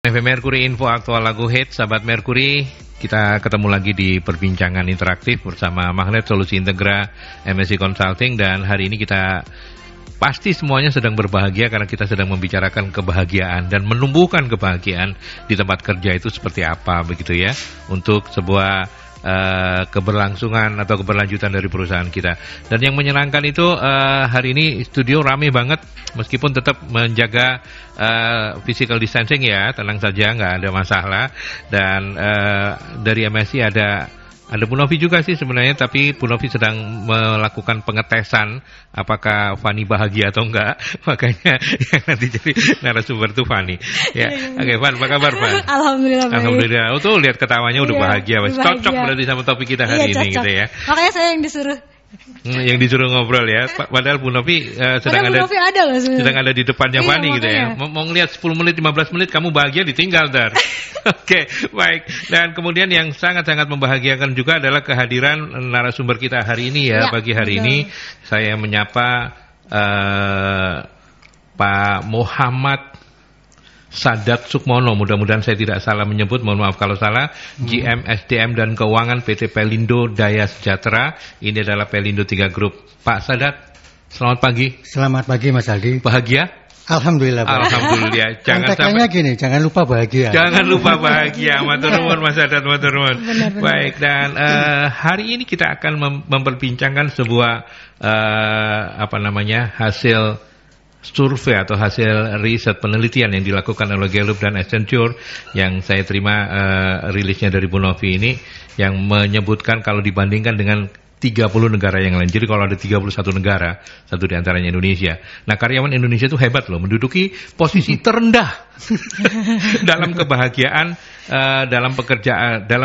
FM Mercury Info Aktual Lagu Hits, sahabat Mercury, kita ketemu lagi di perbincangan interaktif bersama Magnet Solusi Integra MSI Consulting, dan hari ini kita pasti semuanya sedang berbahagia karena kita sedang membicarakan kebahagiaan dan menumbuhkan kebahagiaan di tempat kerja itu seperti apa, begitu ya, untuk sebuah keberlangsungan atau keberlanjutan dari perusahaan kita. Dan yang menyenangkan itu hari ini studio rame banget, meskipun tetap menjaga physical distancing ya, tenang saja, nggak ada masalah. Dan dari MSI ada Bu Novi juga sih sebenarnya, tapi Bu Novi sedang melakukan pengetesan apakah Fani bahagia atau enggak. Makanya yang nanti jadi narasumber tuh Fani. Ya, oke, Fan, apa kabar, Fan? Alhamdulillah. Oh tuh lihat ketawanya udah bahagia. Cocok berarti sama topik kita hari ini gitu ya. Makanya saya yang disuruh. Yang disuruh ngobrol ya. Padahal Bu Novi sedang ada di depannya Fani gitu ya. Mau ngelihat 10 menit, 15 menit kamu bahagia ditinggal dar. Oke, baik. Dan kemudian yang sangat-sangat membahagiakan juga adalah kehadiran narasumber kita hari ini ya. Pagi hari ini saya menyapa Pak Muhammad Sadat Sukmono, mudah-mudahan saya tidak salah menyebut, mohon maaf kalau salah, GM SDM dan Keuangan PT Pelindo Daya Sejahtera. Ini adalah Pelindo 3 Group. Pak Sadat, selamat pagi. Selamat pagi Mas Aldi. Bahagia? Alhamdulillah. Alhamdulillah. Jangan sampai gini, jangan lupa bahagia. Jangan lupa bahagia. Matur nuwun Mas Sadat, matur nuwun. Baik, dan hari ini kita akan memperbincangkan sebuah hasil survei atau hasil riset penelitian yang dilakukan oleh Gallup dan Accenture yang saya terima rilisnya dari Bu Novi ini, yang menyebutkan kalau dibandingkan dengan 30 negara yang lain. Jadi kalau ada 31 negara, satu di antaranya Indonesia. Nah, karyawan Indonesia itu hebat loh, menduduki posisi terendah dalam kebahagiaan dalam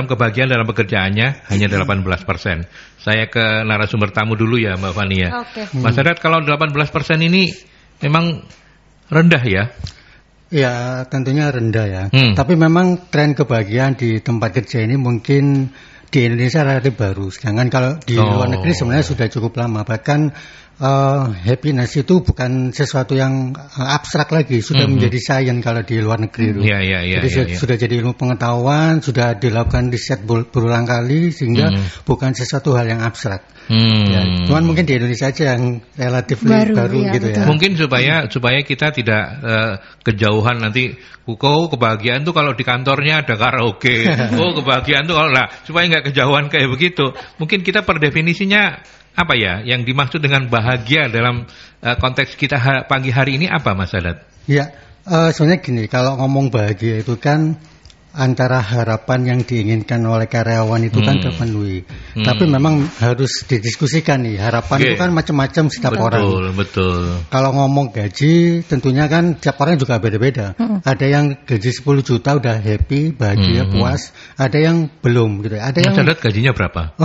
kebahagiaan dalam pekerjaannya hanya 18%. Saya ke narasumber tamu dulu ya, Mbak Fani ya. Mas Sadat, kalau 18% ini memang rendah ya? Ya, tentunya rendah ya. Tapi memang tren kebahagiaan di tempat kerja ini mungkin di Indonesia relatif baru. Sedangkan kalau di luar negeri sebenarnya sudah cukup lama. Bahkan happiness itu bukan sesuatu yang abstrak lagi, sudah menjadi sains kalau di luar negeri itu. Jadi sudah jadi ilmu pengetahuan, sudah dilakukan riset berulang kali, sehingga bukan sesuatu hal yang abstrak. Ya, cuman mungkin di Indonesia aja yang relatif baru gitu ya. Mungkin supaya kita tidak kejauhan nanti. Kebahagiaan tuh kalau di kantornya ada karaoke. Kebahagiaan tuh supaya nggak kejauhan kayak begitu. Mungkin kita per definisinya apa ya yang dimaksud dengan bahagia dalam konteks kita pagi hari ini apa, Mas Sadat? Ya, sebenarnya gini, kalau ngomong bahagia itu kan antara harapan yang diinginkan oleh karyawan itu kan terpenuhi. Tapi memang harus didiskusikan nih, harapan itu kan macam-macam setiap orang. Betul. Kalau ngomong gaji, tentunya kan setiap orang juga beda-beda. Ada yang gaji 10 juta udah happy, bahagia, puas. Ada yang belum gitu. Ada yang Sadat gajinya berapa?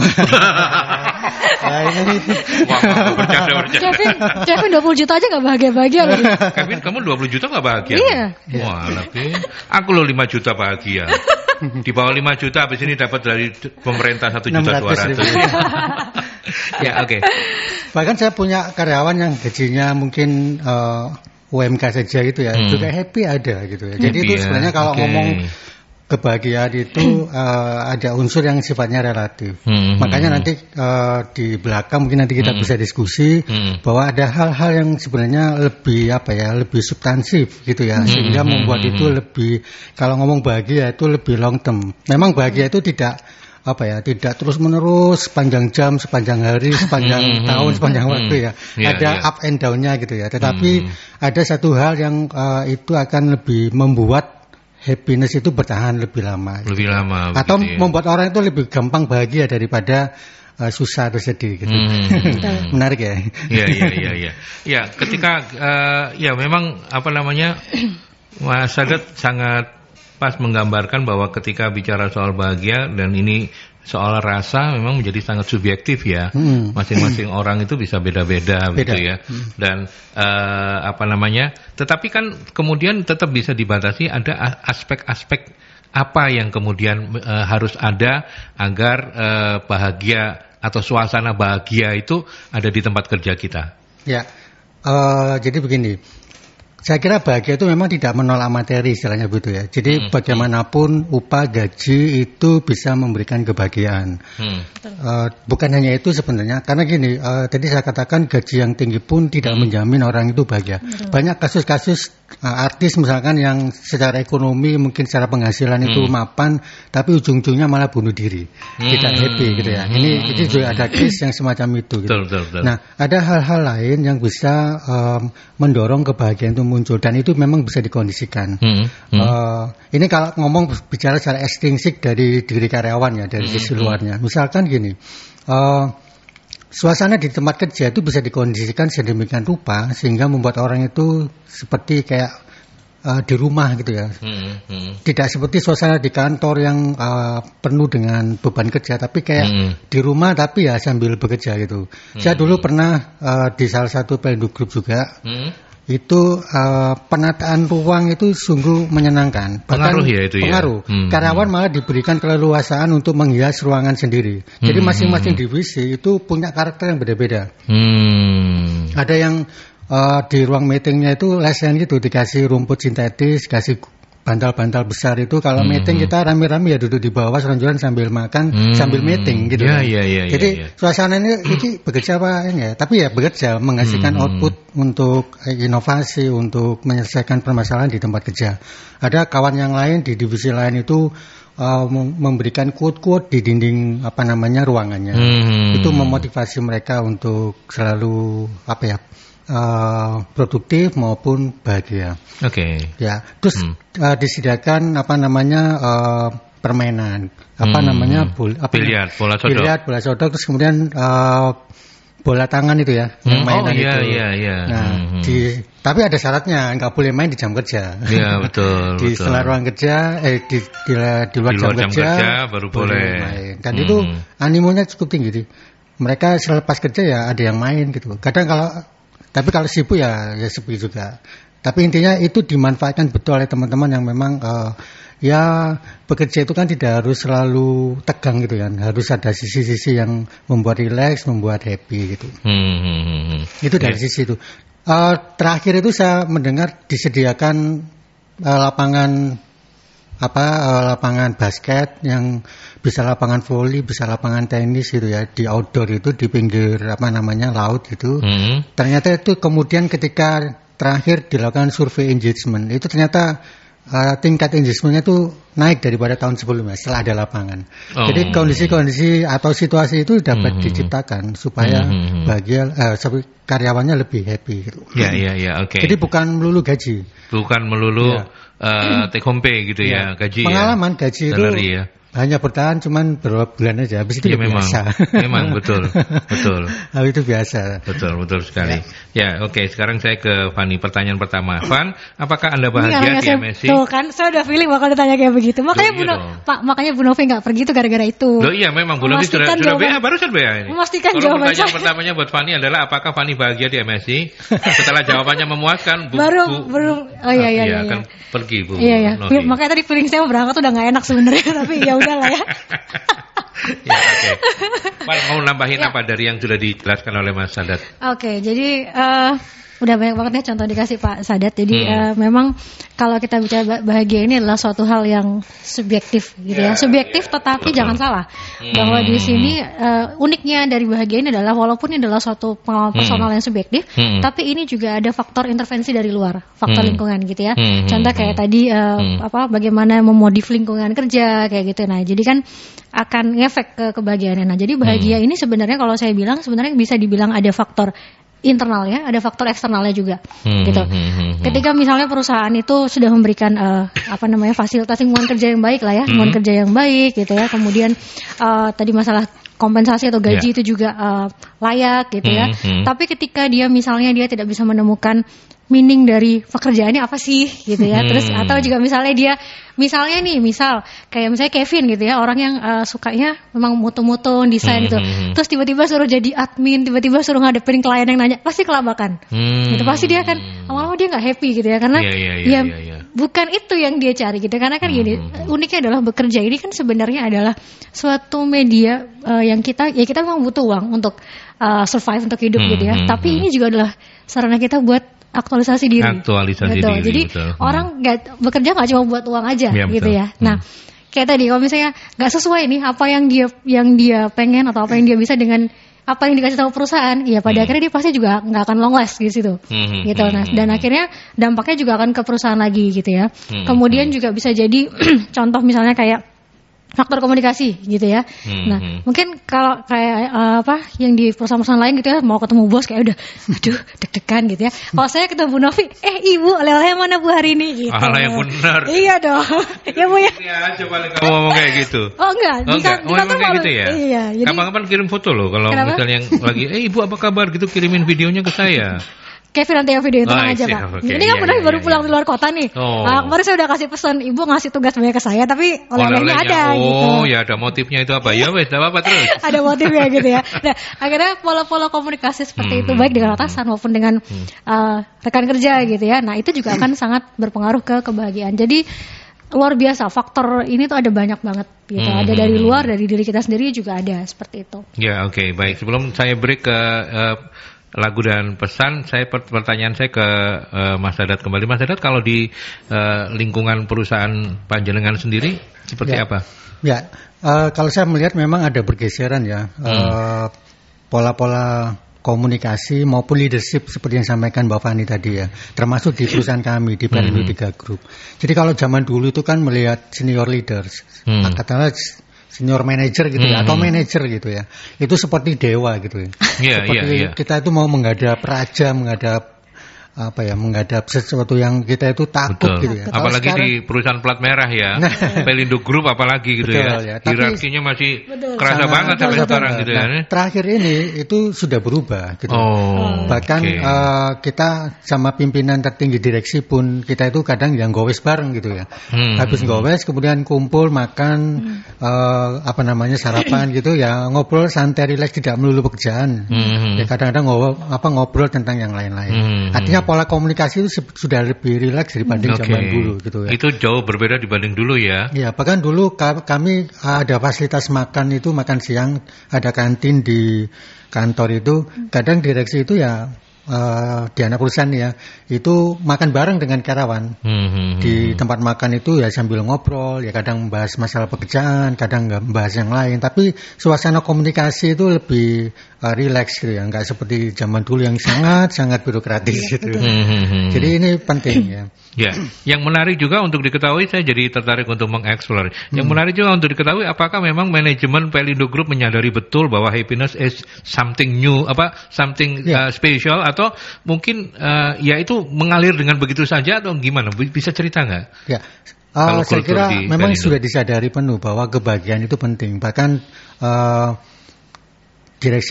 Bercanda. Kevin 20 juta aja gak bahagia-bahagia loh. Kevin, kamu 20 juta gak bahagia? Iya. Wah, tapi aku loh 5 juta bahagia. Di bawah 5 juta habis ini dapat dari pemerintah 1.200.000. Ya, oke. Bahkan saya punya karyawan yang gajinya mungkin UMK saja gitu ya, juga happy ada gitu ya. Jadi itu sebenarnya kalau ngomong kebahagiaan itu ada unsur yang sifatnya relatif. Makanya nanti di belakang mungkin nanti kita bisa diskusi bahwa ada hal-hal yang sebenarnya lebih lebih substansif gitu ya, sehingga membuat itu lebih, kalau ngomong bahagia itu lebih long term. Memang bahagia itu tidak terus menerus sepanjang jam, sepanjang hari, sepanjang tahun, sepanjang waktu ya. Ada up and down-nya gitu ya. Tetapi ada satu hal yang itu akan lebih membuat happiness itu bertahan lebih lama. Lebih lama. Atau membuat orang itu lebih gampang bahagia daripada susah atau sedih gitu. Menarik ya. Iya. Ya, ketika memang Mas Sadat sangat pas menggambarkan bahwa ketika bicara soal bahagia dan ini soal rasa memang menjadi sangat subjektif ya. Masing-masing orang itu bisa beda-beda gitu ya. Dan tetapi kan kemudian tetap bisa dibatasi, ada aspek-aspek apa yang kemudian harus ada agar bahagia atau suasana bahagia itu ada di tempat kerja kita. Ya. Jadi begini. Saya kira bahagia itu memang tidak menolak materi istilahnya begitu ya. Jadi bagaimanapun upah gaji itu bisa memberikan kebahagiaan. Bukan hanya itu sebenarnya, karena gini, tadi saya katakan gaji yang tinggi pun tidak menjamin orang itu bahagia. Banyak kasus-kasus artis misalkan yang secara ekonomi mungkin secara penghasilan itu mapan, tapi ujung-ujungnya malah bunuh diri, tidak happy gitu ya. Ini juga ada case yang semacam itu. Gitu. Betul. Nah, ada hal-hal lain yang bisa mendorong kebahagiaan itu muncul dan itu memang bisa dikondisikan. Ini kalau ngomong bicara secara ekstrinsik dari diri karyawan ya, dari sisi luarnya. Misalkan gini, suasana di tempat kerja itu bisa dikondisikan sedemikian rupa sehingga membuat orang itu seperti kayak di rumah gitu ya. Tidak seperti suasana di kantor yang penuh dengan beban kerja, tapi kayak di rumah tapi ya sambil bekerja gitu. Saya dulu pernah di salah satu Pelindung Group juga. Itu penataan ruang itu sungguh menyenangkan. Pengaruh ya itu pengaruh. Ya. Karyawan malah diberikan keleluasaan untuk menghias ruangan sendiri. Jadi masing-masing divisi itu punya karakter yang beda-beda. Ada yang di ruang meetingnya itu lesen gitu, dikasih rumput sintetis, kasih bantal-bantal besar itu. Kalau meeting kita rame-rame ya duduk di bawah selonjoran sambil makan, sambil meeting gitu. Jadi suasananya ini bekerja apa ya? Tapi ya bekerja, menghasilkan output untuk inovasi, untuk menyelesaikan permasalahan di tempat kerja. Ada kawan yang lain di divisi lain itu memberikan quote-quote di dinding ruangannya. Itu memotivasi mereka untuk selalu produktif maupun bahagia. Oke. Ya, terus disediakan permainan, biliar, bola sodok. Biliar, bola sodok, terus kemudian bola tangan itu ya, yang mainan itu. Iya. Nah, tapi ada syaratnya, nggak boleh main di jam kerja. Iya, betul. Di setelah ruang kerja, di luar jam kerja baru boleh main. Dan itu animonya cukup tinggi. Mereka selepas kerja ya ada yang main gitu. Kadang tapi kalau sibuk ya sepi juga. Tapi intinya itu dimanfaatkan betul oleh teman-teman yang memang ya bekerja itu kan tidak harus selalu tegang gitu kan. Harus ada sisi-sisi yang membuat rileks, membuat happy gitu. Itu dari sisi itu. Terakhir itu saya mendengar disediakan lapangan basket yang bisa lapangan voli, bisa lapangan tenis gitu ya, di outdoor itu di pinggir laut gitu. Ternyata itu kemudian ketika terakhir dilakukan survei engagement itu ternyata tingkat engagementnya itu naik daripada tahun sebelumnya setelah ada lapangan. Jadi kondisi-kondisi atau situasi itu dapat diciptakan supaya karyawannya lebih happy gitu. Iya, oke. Jadi bukan melulu gaji. Bukan melulu take home pay gitu ya, gaji. Pengalaman gaji itu hanya bertahan cuman beberapa bulan aja, habis itu biasa. Memang betul. Habis itu biasa. Betul sekali. Ya, oke. Sekarang saya ke Fani. Pertanyaan pertama, Van, apakah Anda bahagia di MSI? Tuh kan, saya udah feeling bakal ditanya kayak begitu. Makanya Bu Novi nggak pergi itu gara-gara itu. Loh iya, memang Bu Novi sudah BA, barusan BA ini. Memastikan jawaban pertanyaan pertamanya buat Fani adalah apakah Fani bahagia di MSI? Setelah jawabannya memuaskan, baru. Oh iya. Akan pergi Bu. Iya. Makanya tadi feeling saya berangkat udah nggak enak sebenarnya, tapi ya udahlah ya. Ya, oke. Pak, mau nambahin apa dari yang sudah dijelaskan oleh Mas Sadat? Oke, jadi udah banyak banget ya contoh dikasih Pak Sadat. Jadi memang kalau kita bicara bahagia ini adalah suatu hal yang subjektif gitu ya. Subjektif tetapi jangan salah bahwa di sini uniknya dari bahagia ini adalah walaupun ini adalah suatu pengalaman personal yang subjektif, tapi ini juga ada faktor intervensi dari luar, faktor lingkungan gitu ya. Contoh kayak tadi bagaimana memodif lingkungan kerja kayak gitu. Nah, jadi kan akan ngefek ke kebahagiaan. Nah, jadi bahagia ini sebenarnya kalau saya bilang sebenarnya bisa dibilang ada faktor internal ya, ada faktor eksternalnya juga, gitu. Ketika misalnya perusahaan itu sudah memberikan fasilitas lingkungan kerja yang baik lah ya, lingkungan kerja yang baik, gitu ya. Kemudian tadi masalah kompensasi atau gaji itu juga layak, gitu ya. Tapi ketika dia tidak bisa menemukan meaning dari pekerjaannya apa sih, gitu ya. Terus atau juga misalnya kayak misalnya Kevin gitu ya, orang yang sukanya memang mutu-mutu desain gitu. Terus tiba-tiba suruh jadi admin, tiba-tiba suruh ngadepin klien yang nanya, pasti kelabakan. Gitu pasti dia akan lama-lama dia nggak happy gitu ya, karena bukan itu yang dia cari gitu. Karena kan gini, uniknya adalah bekerja ini kan sebenarnya adalah suatu media yang kita memang butuh uang untuk survive, untuk hidup gitu ya. Tapi ini juga adalah sarana kita buat aktualisasi diri. Aktualisasi betul. diri. Jadi betul. orang bekerja nggak cuma buat uang aja, ya, gitu betul. ya. Nah, kayak tadi kalau misalnya nggak sesuai nih apa yang dia pengen atau apa yang dia bisa dengan apa yang dikasih tahu perusahaan, ya pada akhirnya dia pasti juga nggak akan long last di situ, gitu. Nah, dan akhirnya dampaknya juga akan ke perusahaan lagi, gitu ya. Kemudian juga bisa jadi contoh misalnya kayak faktor komunikasi gitu ya. Nah, mungkin kalau kayak yang di perusahaan-perusahaan lain gitu ya, mau ketemu bos kayak udah aduh deg-degan gitu ya. Kalau saya ketemu Bu Novi, Ibu oleh-oleh mana Bu hari ini gitu. Yang benar. Iya dong. Ya Bu ya. Iya, coba kamu ngomong kayak gitu. Oh enggak, di kantor kayak gitu ya. Iya, jadi kapan-kapan kirim foto loh kalau misalnya yang lagi Ibu apa kabar gitu, kirimin videonya ke saya. Kevin nanti yang video itu aja Pak. Okay. Ini kan benar baru pulang di luar kota nih. Kemarin saya udah kasih pesan, Ibu ngasih tugas banyak ke saya, tapi oleh-olehnya ada gitu. Oh ya ada motifnya itu apa? Ya wes, apa terus. Ada motifnya gitu ya. Nah akhirnya pola-pola komunikasi seperti itu baik dengan atasan maupun dengan rekan kerja gitu ya. Nah itu juga akan sangat berpengaruh ke kebahagiaan. Jadi luar biasa, faktor ini tuh ada banyak banget gitu. Ada dari luar, dari diri kita sendiri juga ada seperti itu. Ya oke, baik. Sebelum saya break ke lagu dan pesan, pertanyaan saya ke Mas Dadat kembali. Mas Dadat, kalau di lingkungan perusahaan panjenengan sendiri seperti apa? Ya, kalau saya melihat memang ada pergeseran ya, pola-pola komunikasi maupun leadership seperti yang sampaikan Mbak Fani tadi ya, termasuk di perusahaan kami di Pelindo 3 Group. Jadi kalau zaman dulu itu kan melihat senior leaders, katakanlah senior manager gitu ya, atau manager gitu ya, itu seperti dewa gitu ya. Seperti kita itu mau menghadap raja, menghadap sesuatu yang kita itu takut. Betul. Gitu ya. Apalagi sekarang, di perusahaan plat merah ya, Pelindo Group apalagi gitu ya. Hierarkinya masih kerasa banget sampai sekarang gitu ya. Terakhir ini itu sudah berubah gitu. Bahkan kita sama pimpinan tertinggi direksi pun kita itu kadang yang gowes bareng gitu ya. Habis gowes kemudian kumpul makan sarapan gitu ya, ngobrol santai rileks, tidak melulu pekerjaan. Ya kadang-kadang ngobrol tentang yang lain-lain. Artinya pola komunikasi itu sudah lebih rileks dibanding zaman dulu gitu ya. Itu jauh berbeda dibanding dulu ya. Ya, bahkan dulu kami ada fasilitas makan itu, makan siang, ada kantin di kantor itu. Kadang direksi itu ya di anak perusahaan ya, itu makan bareng dengan karyawan. Di tempat makan itu ya sambil ngobrol, ya kadang membahas masalah pekerjaan, kadang nggak membahas yang lain. Tapi suasana komunikasi itu lebih rileks gitu ya, nggak seperti zaman dulu yang sangat birokratis gitu. Jadi ini penting ya. Ya, yang menarik juga untuk diketahui, saya jadi tertarik untuk mengeksplor. Yang menarik juga untuk diketahui, apakah memang manajemen Pelindo Group menyadari betul bahwa happiness is something new, something special, atau mungkin ya itu mengalir dengan begitu saja atau gimana? Bisa cerita nggak? Ya, saya kira memang sudah disadari penuh bahwa kebahagiaan itu penting. Bahkan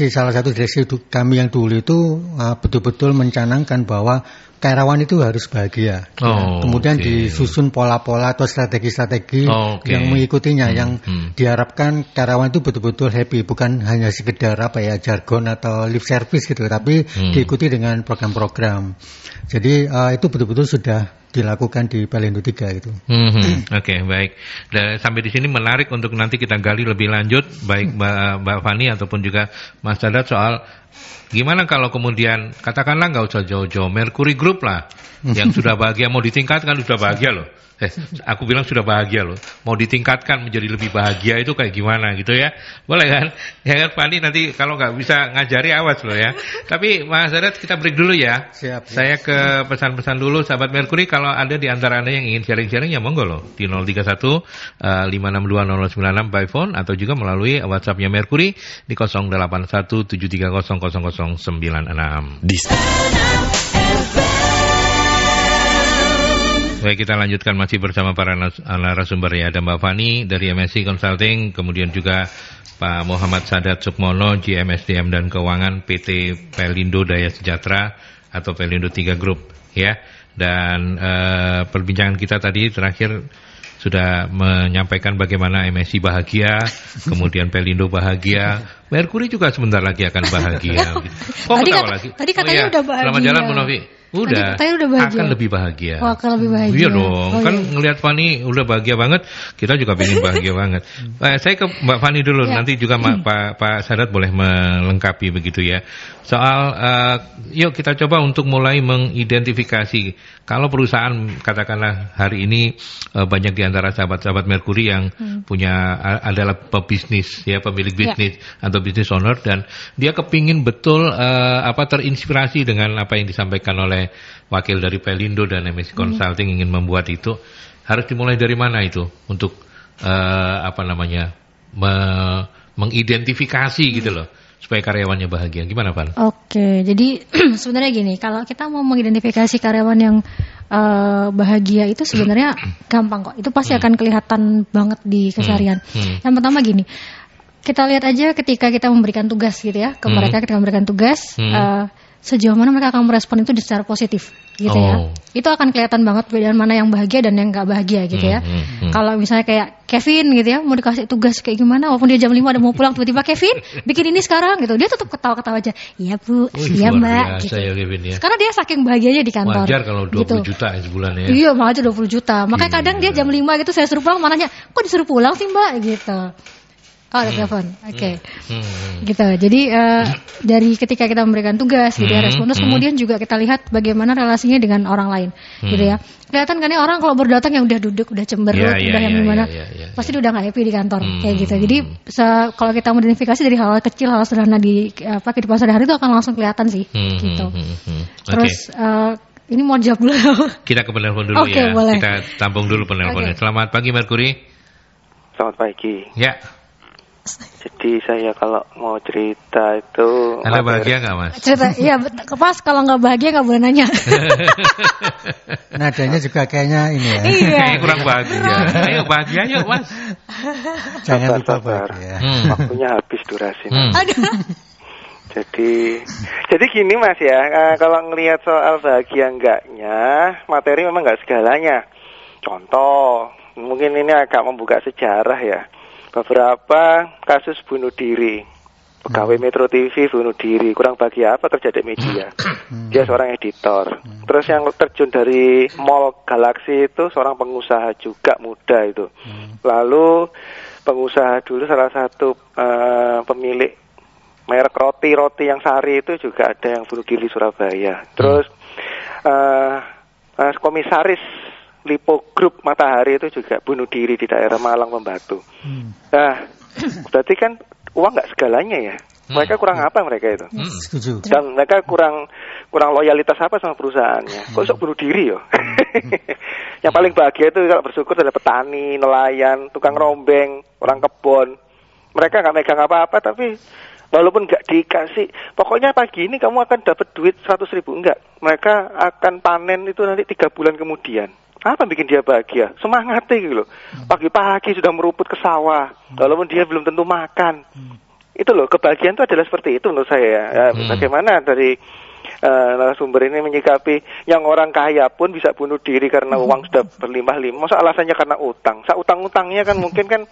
salah satu direksi kami yang dulu itu betul-betul mencanangkan bahwa karyawan itu harus bahagia. Kemudian disusun pola-pola atau strategi-strategi yang mengikutinya, yang diharapkan karyawan itu betul-betul happy, bukan hanya sekedar jargon atau lip service gitu, tapi diikuti dengan program-program. Jadi itu betul-betul sudah dilakukan di Pelindo 3 gitu. Oke, baik. Dan sampai di sini menarik untuk nanti kita gali lebih lanjut, baik Mbak Fani ataupun juga Mas Dadat, soal gimana kalau kemudian katakanlah nggak usah jauh-jauh, Mercury Group lah yang sudah bahagia, mau ditingkatkan sudah bahagia loh. Aku bilang sudah bahagia loh. Mau ditingkatkan menjadi lebih bahagia itu kayak gimana gitu ya? Boleh kan? Ya kan Fani, nanti kalau nggak bisa ngajari awas loh ya. Tapi Mas Dadat, kita break dulu ya. Siap. Saya ke pesan-pesan dulu, sahabat Mercury. Kalau ada di antara Anda yang ingin sharing-sharing ya monggo loh di 031 5620096 by phone atau juga melalui WhatsApp-nya Mercury di 0817300096. Baik, kita lanjutkan masih bersama para narasumber ya. Ada Mbak Fani dari MSI Consulting, kemudian juga Pak Muhammad Sadat Sukmono, GMSDM dan Keuangan PT Pelindo Daya Sejahtera atau Pelindo 3 Group ya. Dan perbincangan kita tadi terakhir sudah menyampaikan bagaimana MSI bahagia, kemudian Pelindo bahagia, Mercury juga sebentar lagi akan bahagia. Tadi katanya udah bahagia. Selamat jalan Bu Novi. Udah akan lebih bahagia. Akan lebih bahagia. Iya dong. Ngelihat Fani udah bahagia banget, kita juga pengen bahagia banget. Saya ke Mbak Fani dulu, nanti juga Pak Sadat boleh melengkapi begitu ya. Soal yuk kita coba untuk mulai mengidentifikasi. Kalau perusahaan katakanlah hari ini banyak di antara sahabat-sahabat Merkuri yang adalah pebisnis, ya, pemilik bisnis atau business owner, dan dia kepingin betul terinspirasi dengan apa yang disampaikan oleh wakil dari Pelindo dan MSI Consulting ingin membuat itu. Harus dimulai dari mana itu untuk mengidentifikasi gitu loh, supaya karyawannya bahagia. Gimana, Pan? Oke, jadi sebenarnya gini, kalau kita mau mengidentifikasi karyawan yang bahagia itu sebenarnya gampang kok. Itu pasti akan kelihatan banget di keseharian. Yang pertama gini, kita lihat aja ketika kita memberikan tugas gitu ya ke mereka, ketika memberikan tugas, sejauh mana mereka akan merespon itu secara positif gitu ya. Itu akan kelihatan banget perbedaan mana yang bahagia dan yang nggak bahagia gitu ya. Kalau misalnya kayak Kevin gitu ya, mau dikasih tugas kayak gimana, walaupun dia jam 5 udah mau pulang, tiba-tiba Kevin bikin ini sekarang gitu, dia tetap ketawa-ketawa aja. Iya Bu, iya Mbak gitu. Ya, Kevin, ya. Karena dia saking bahagianya di kantor. Wajar kalau 20 gitu. juta sebulan ya. Iya, malah aja 20 juta. Makanya kadang dia jam 5 gitu saya suruh pulang, mananya kok disuruh pulang sih Mbak gitu. Oh, ada telepon. Oke. Gitu. Jadi dari ketika kita memberikan tugas gitu ya, respon, terus kemudian juga kita lihat bagaimana relasinya dengan orang lain gitu ya. Kelihatan kan ya orang kalau baru datang yang udah duduk, udah cemberut, udah yang gimana, pasti udah nggak happy di kantor kayak gitu. Jadi kalau kita mengidentifikasi dari hal kecil, hal sederhana di kehidupan sehari-hari itu akan langsung kelihatan sih gitu. Terus ini mau jawab dulu. Kita ke penelpon dulu ya. Boleh. Kita tampung dulu penelponnya. Selamat pagi Merkuri. Selamat pagi. Ya. Jadi saya kalau mau cerita itu... Anda bahagia nggak, Mas? Cerita, iya. Pas kalau nggak bahagia nggak boleh nanya. Nadanya juga kayaknya ini ya. Iya. Kayaknya kurang bahagia. Ayo bahagia yuk, Mas. Jangan lupa bahagia. Waktunya habis durasinya. Jadi gini Mas ya, kalau ngelihat soal bahagia enggaknya, materi memang nggak segalanya. Contoh, mungkin ini agak membuka sejarah ya. Beberapa kasus bunuh diri, pegawai Metro TV bunuh diri, kurang bahagia apa kerja di media. Dia seorang editor. Terus yang terjun dari Mall Galaxy itu seorang pengusaha juga muda itu. Lalu pengusaha dulu salah satu pemilik merek roti yang Sari itu juga ada yang bunuh diri di Surabaya. Terus komisaris Lipo Group Matahari itu juga bunuh diri di daerah Malang Membatu. Nah, berarti kan uang nggak segalanya ya. Mereka kurang apa mereka itu? Setuju. Dan mereka kurang loyalitas apa sama perusahaannya? Kok sok bunuh diri yo? Yang paling bahagia itu kalau bersyukur adalah petani, nelayan, tukang rombeng, orang kebon. Mereka nggak megang apa-apa tapi walaupun nggak dikasih, pokoknya pagi ini kamu akan dapat duit 100.000, enggak. Mereka akan panen itu nanti 3 bulan kemudian. Apa bikin dia bahagia? Semangatnya gitu loh. Pagi-pagi sudah meruput ke sawah, walaupun dia belum tentu makan. Itu loh, kebahagiaan itu adalah seperti itu menurut saya. Bagaimana dari narasumber ini menyikapi yang orang kaya pun bisa bunuh diri karena uang sudah berlimpah-limpah. Masa alasannya karena utang? Utang-utangnya kan mungkin kan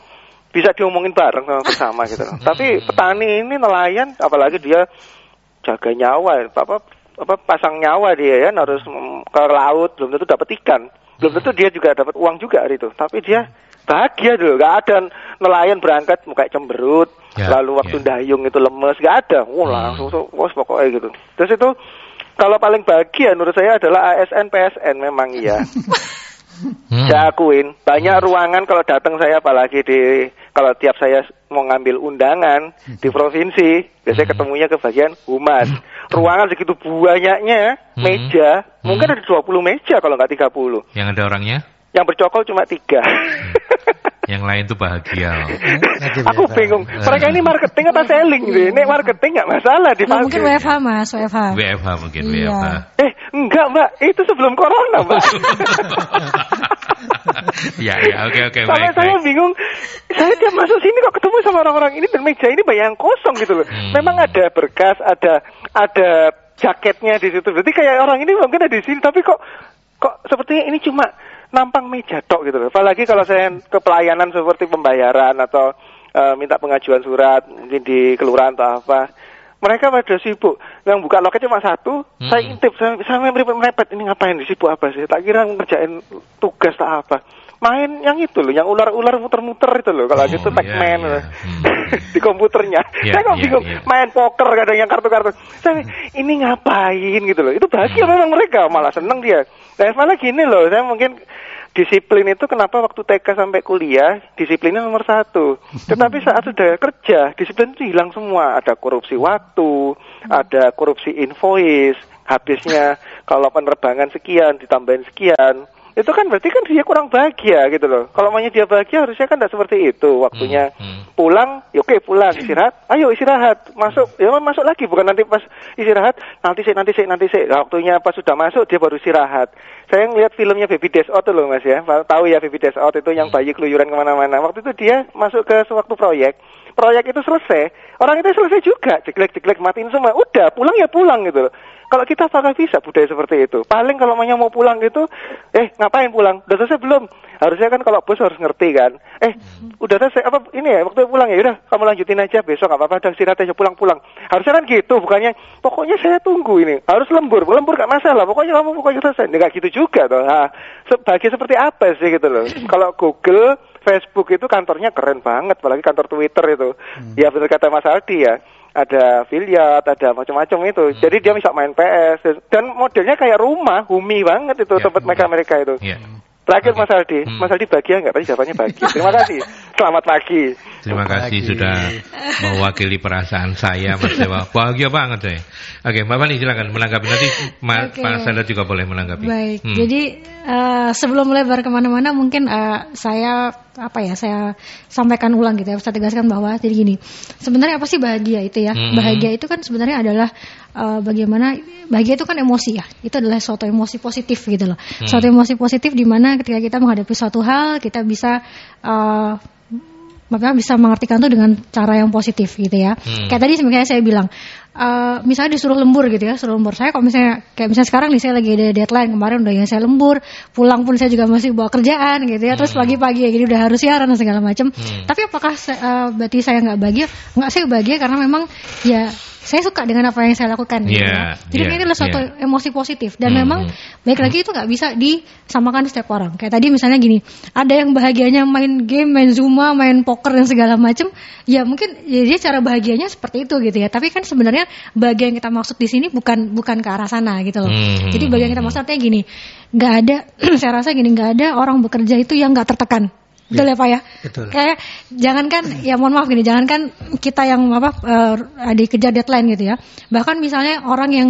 bisa diomongin bareng sama bersama gitu loh. Tapi petani ini, nelayan, apalagi dia jaga nyawa, pasang nyawa dia ya, harus ke laut, belum tentu dapat ikan. Belum tentu dia juga dapat uang juga hari itu. Tapi dia bahagia dulu. Gak ada nelayan berangkat muka cemberut. Lalu waktu dayung itu lemes. Gak ada. Langsung pokoknya gitu. Terus itu kalau paling bahagia menurut saya adalah ASN PSN memang iya. Saya akuin. Banyak ruangan kalau datang saya, apalagi kalau tiap saya mau ngambil undangan di provinsi, biasanya ketemunya ke bagian humas. Ruangan segitu banyaknya, meja, mungkin ada 20 meja kalau nggak 30. Yang ada orangnya? Yang bercokol cuma 3. Yang lain tuh bahagia. Aku bingung, mereka ini marketing apa selling gitu? Ini marketing nggak masalah dipakai. Mungkin WFH Mas, WFH mungkin, WFH. Enggak Mbak, itu sebelum corona Mbak. Oke, sampai saya bingung, saya tiap masuk sini kok ketemu sama orang-orang ini dan meja ini banyak yang kosong gitu loh. Memang ada berkas, ada jaketnya di situ. Berarti kayak orang ini mungkin ada di sini, tapi kok sepertinya ini cuma nampang meja tok gitu loh. Apalagi kalau saya ke pelayanan seperti pembayaran atau minta pengajuan surat mungkin di kelurahan atau apa. Mereka pada sibuk. Yang buka loket cuma satu, saya intip, saya merepet, ini ngapain, sibuk apa sih? Tak kira ngerjain tugas tak apa. main yang itu loh, yang ular-ular muter-muter itu loh, kalau gitu Pac-Man di komputernya. Saya kok bingung, main poker kadang yang kartu-kartu. Saya ini ngapain gitu loh. Itu bahagia memang mereka, malah seneng dia. Dan malah gini loh, saya mungkin disiplin itu kenapa waktu TK sampai kuliah disiplinnya nomor 1. Tetapi saat sudah kerja, disiplin itu hilang semua. Ada korupsi waktu, ada korupsi invoice, habisnya kalau penerbangan sekian ditambahin sekian. Itu kan berarti kan dia kurang bahagia gitu loh. Kalau maunya dia bahagia harusnya kan tidak seperti itu. Waktunya pulang, ya oke pulang, istirahat. Ayo istirahat, masuk, ya masuk lagi. Bukan nanti pas istirahat, nanti sih. Nah, waktunya pas sudah masuk dia baru istirahat. Saya ngeliat filmnya Baby Dash Out tuh loh Mas ya. Tahu ya Baby Dash Out itu yang bayi keluyuran kemana-mana. Waktu itu dia masuk ke sewaktu proyek itu selesai, orang itu selesai juga, jeglek matiin semua, udah pulang ya pulang gitu loh. Kalau kita apakah bisa budaya seperti itu? Paling kalau mau pulang gitu, ngapain pulang? Udah selesai belum? Harusnya kan kalau bos harus ngerti kan. Udah selesai apa ini ya? Waktu pulang ya udah kamu lanjutin aja besok nggak apa-apa, udah istirahat aja pulang. Harusnya kan gitu, bukannya pokoknya saya tunggu ini. Harus lembur nggak masalah. Pokoknya selesai. Nggak gitu juga toh. Nah, bahagia seperti apa sih gitu loh? Kalau Google, Facebook itu kantornya keren banget, apalagi kantor Twitter itu. Ya benar kata Mas Aldi ya. Ada affiliate, ada macam-macam itu. Jadi dia bisa main PS dan modelnya kayak rumah, humi banget itu tempat mereka itu. Terakhir Mas Aldi, Mas Aldi bahagia nggak? Tadi jawabannya bahagia. Terima kasih. Selamat pagi. Terima kasih sudah mewakili perasaan saya, Mas Dewa. Bahagia banget saya. Oke, Mbak Fani silakan menanggapi, nanti Pak Sadat juga boleh menanggapi. Baik. Jadi sebelum melebar kemana-mana, mungkin saya sampaikan ulang gitu ya. Saya tegaskan bahwa jadi gini. Sebenarnya apa sih bahagia itu ya? Bahagia itu kan sebenarnya adalah bagaimana bahagia itu kan emosi ya. Itu adalah suatu emosi positif gitu loh. Suatu emosi positif di mana ketika kita menghadapi suatu hal kita bisa bisa mengartikan itu dengan cara yang positif gitu ya. Kayak tadi sebenarnya saya bilang misalnya disuruh lembur gitu ya, suruh lembur. Saya kalau misalnya sekarang nih saya lagi ada deadline, kemarin udah yang saya lembur, pulang pun saya juga masih bawa kerjaan gitu ya. Terus pagi-pagi ya gini udah harus siaran dan segala macam. Tapi apakah berarti saya nggak bahagia? Nggak, saya bahagia karena memang ya saya suka dengan apa yang saya lakukan gitu ya. Jadi ini adalah suatu emosi positif dan memang baik lagi itu nggak bisa disamakan di setiap orang. Kayak tadi misalnya gini, ada yang bahagianya main game, main Zuma, main poker dan segala macam. Ya mungkin ya dia cara bahagianya seperti itu gitu ya. Tapi kan sebenarnya bahagia yang kita maksud di sini bukan ke arah sana gitu loh. Jadi bahagia yang kita maksud artinya gini, nggak ada saya rasa gini, nggak ada orang bekerja itu yang nggak tertekan. Betul ya Pak ya? Betul. Kayak jangankan ya mohon maaf gini, jangankan kita yang dikejar deadline gitu ya. Bahkan misalnya orang yang